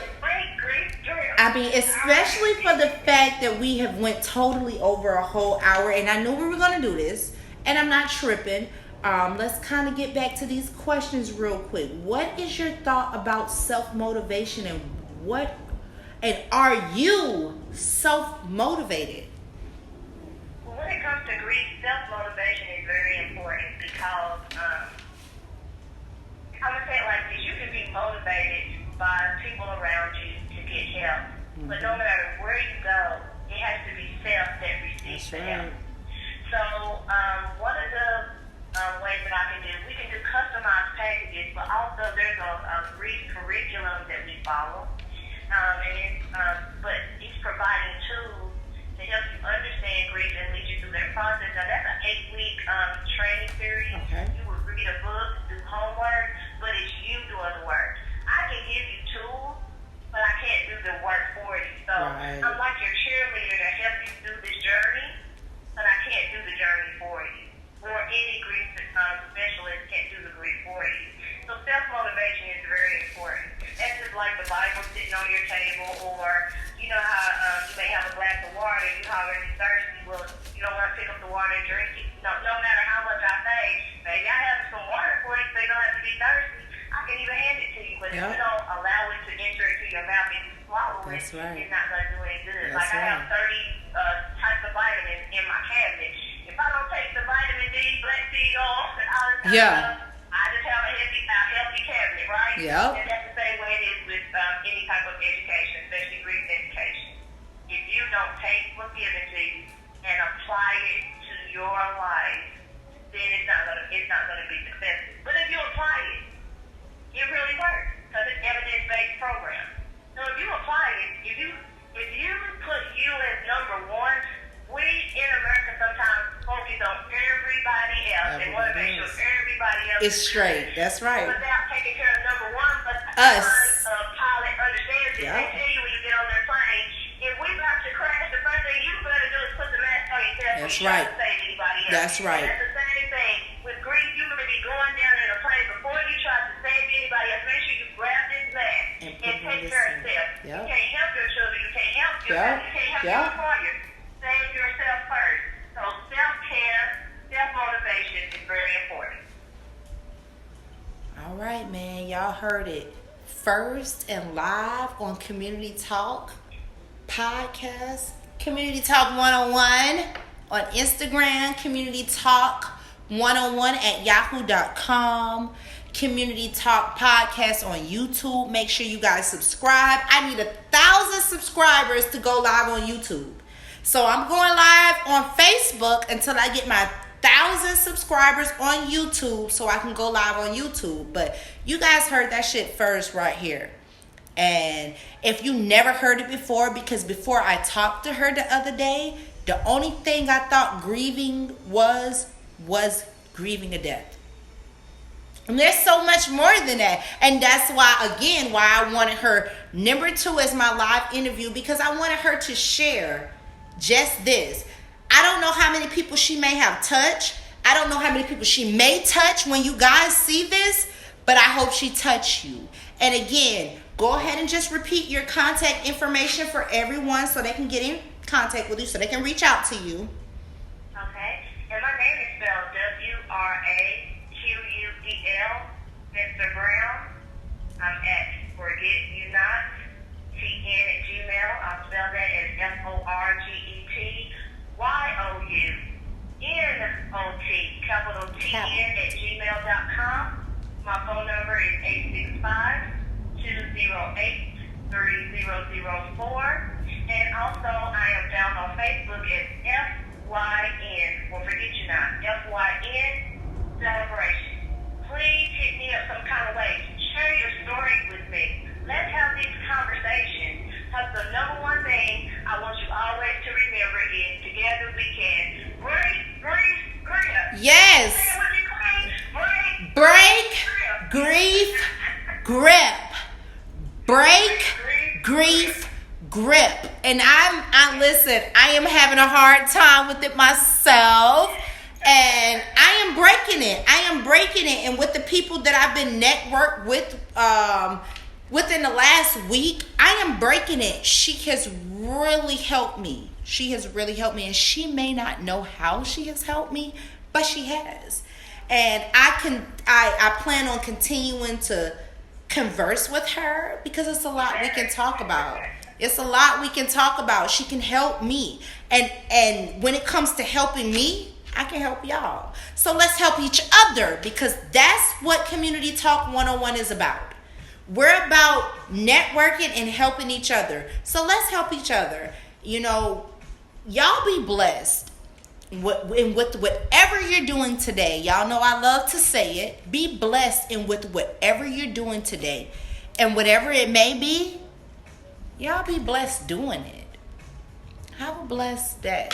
I mean, especially for the fact that we have went totally over a whole hour, and I knew we were going to do this, and I'm not tripping. Let's kind of get back to these questions real quick. What is your thought about self-motivation, and are you self-motivated? Well, when it comes to grief, self-motivation is very important because I'm going to say it like this. You can be motivated by people around you to get help. But no matter where you go, it has to be self that receives the help. So one of the ways that I can do, we can do customized packages, but also there's a grief curriculum that we follow. But it's providing tools to help you understand grief and lead you through that process. Now, that's an 8-week training period. Okay. You will read a book, do homework, but it's you doing the work. I can give you tools, but I can't do the work for you. So I'm like your cheerleader to help you through this journey, but I can't do the journey for you. Or any grief specialist can't do the grief for you. So self-motivation is very important. That's just like the Bible sitting on your table, or you know how you may have a glass of water, you already thirsty. Well, you don't want to pick up the water and drink it. No matter how much I say, maybe I have some water for you so you don't have to be thirsty. I can even hand it to you, but if you don't allow it to enter into your mouth and you swallow it, it's not going to do any good. I have 30 types of vitamins in my cabinet. If I don't take the vitamin D, black seed oil, and all this stuff, I just have a healthy cabinet, right? Yep. And that's the same way it is with any type of education, especially grief education. If you don't take what's given to you and apply it to your life, then it's not gonna be successful. But if you apply it, it really works because it's evidence-based program. So if you apply it, if you put you as number one, we in America sometimes focus on everybody else and want to make sure everybody else is straight. That's right. Without taking care of number one, but us. Pilot understands it. They tell you when you get on their plane, if we about to crash, the first thing you better do is put the mask on yourself. That's right. right. To save anybody else. That's right. And that's the same thing with grief. You may be going down in a plane before you try to save anybody else. Make sure you grab this mask and take care of yourself. You can't help your children. You can't help your family. You can't help your employer. Save yourself first. So self-care, self-motivation is very important. All right, man. Y'all heard it first and live on Community Talk Podcast. Community Talk 101 on Instagram. Community Talk 101 at yahoo.com. Community Talk Podcast on YouTube. Make sure you guys subscribe. I need 1,000 subscribers to go live on YouTube. So I'm going live on Facebook until I get my 1,000 subscribers on YouTube so I can go live on YouTube. But you guys heard that shit first right here. And if you never heard it before, because before I talked to her the other day, the only thing I thought grieving was grieving a death. And there's so much more than that. And that's why I wanted her number 2 as my live interview, because I wanted her to share just this. I don't know how many people she may have touched. I don't know how many people she may touch when you guys see this, but I hope she touched you. And again, go ahead and just repeat your contact information for everyone so they can get in contact with you, so they can reach out to you. Okay. And my name is spelled WRAQUEL, Mr. Brown. I'm at Forget You Not, TN at Gmail. I'll spell that as FORGETYOUNOT, capital TN at gmail.com. My phone number is 865-208-3004. And also, I am found on Facebook as FYN, or Forget You Not, FYN Celebration. Please hit me up some kind of way. Share your story with me. Let's have this conversation. Because the number one thing I want you always to remember is together we can break grip. Yes. Break grief grip. Break grief grip. And I listen, I am having a hard time with it myself. And I am breaking it. And with the people that I've been networked with within the last week, I am breaking it. She has really helped me. And she may not know how she has helped me, but she has. And I plan on continuing to converse with her, because it's a lot we can talk about. She can help me. And when it comes to helping me, I can help y'all. So let's help each other, because that's what Community Talk 101 is about. We're about networking and helping each other. So let's help each other. You know, y'all be blessed with whatever you're doing today. Y'all know I love to say it. Be blessed with whatever you're doing today. And whatever it may be, y'all be blessed doing it. Have a blessed day.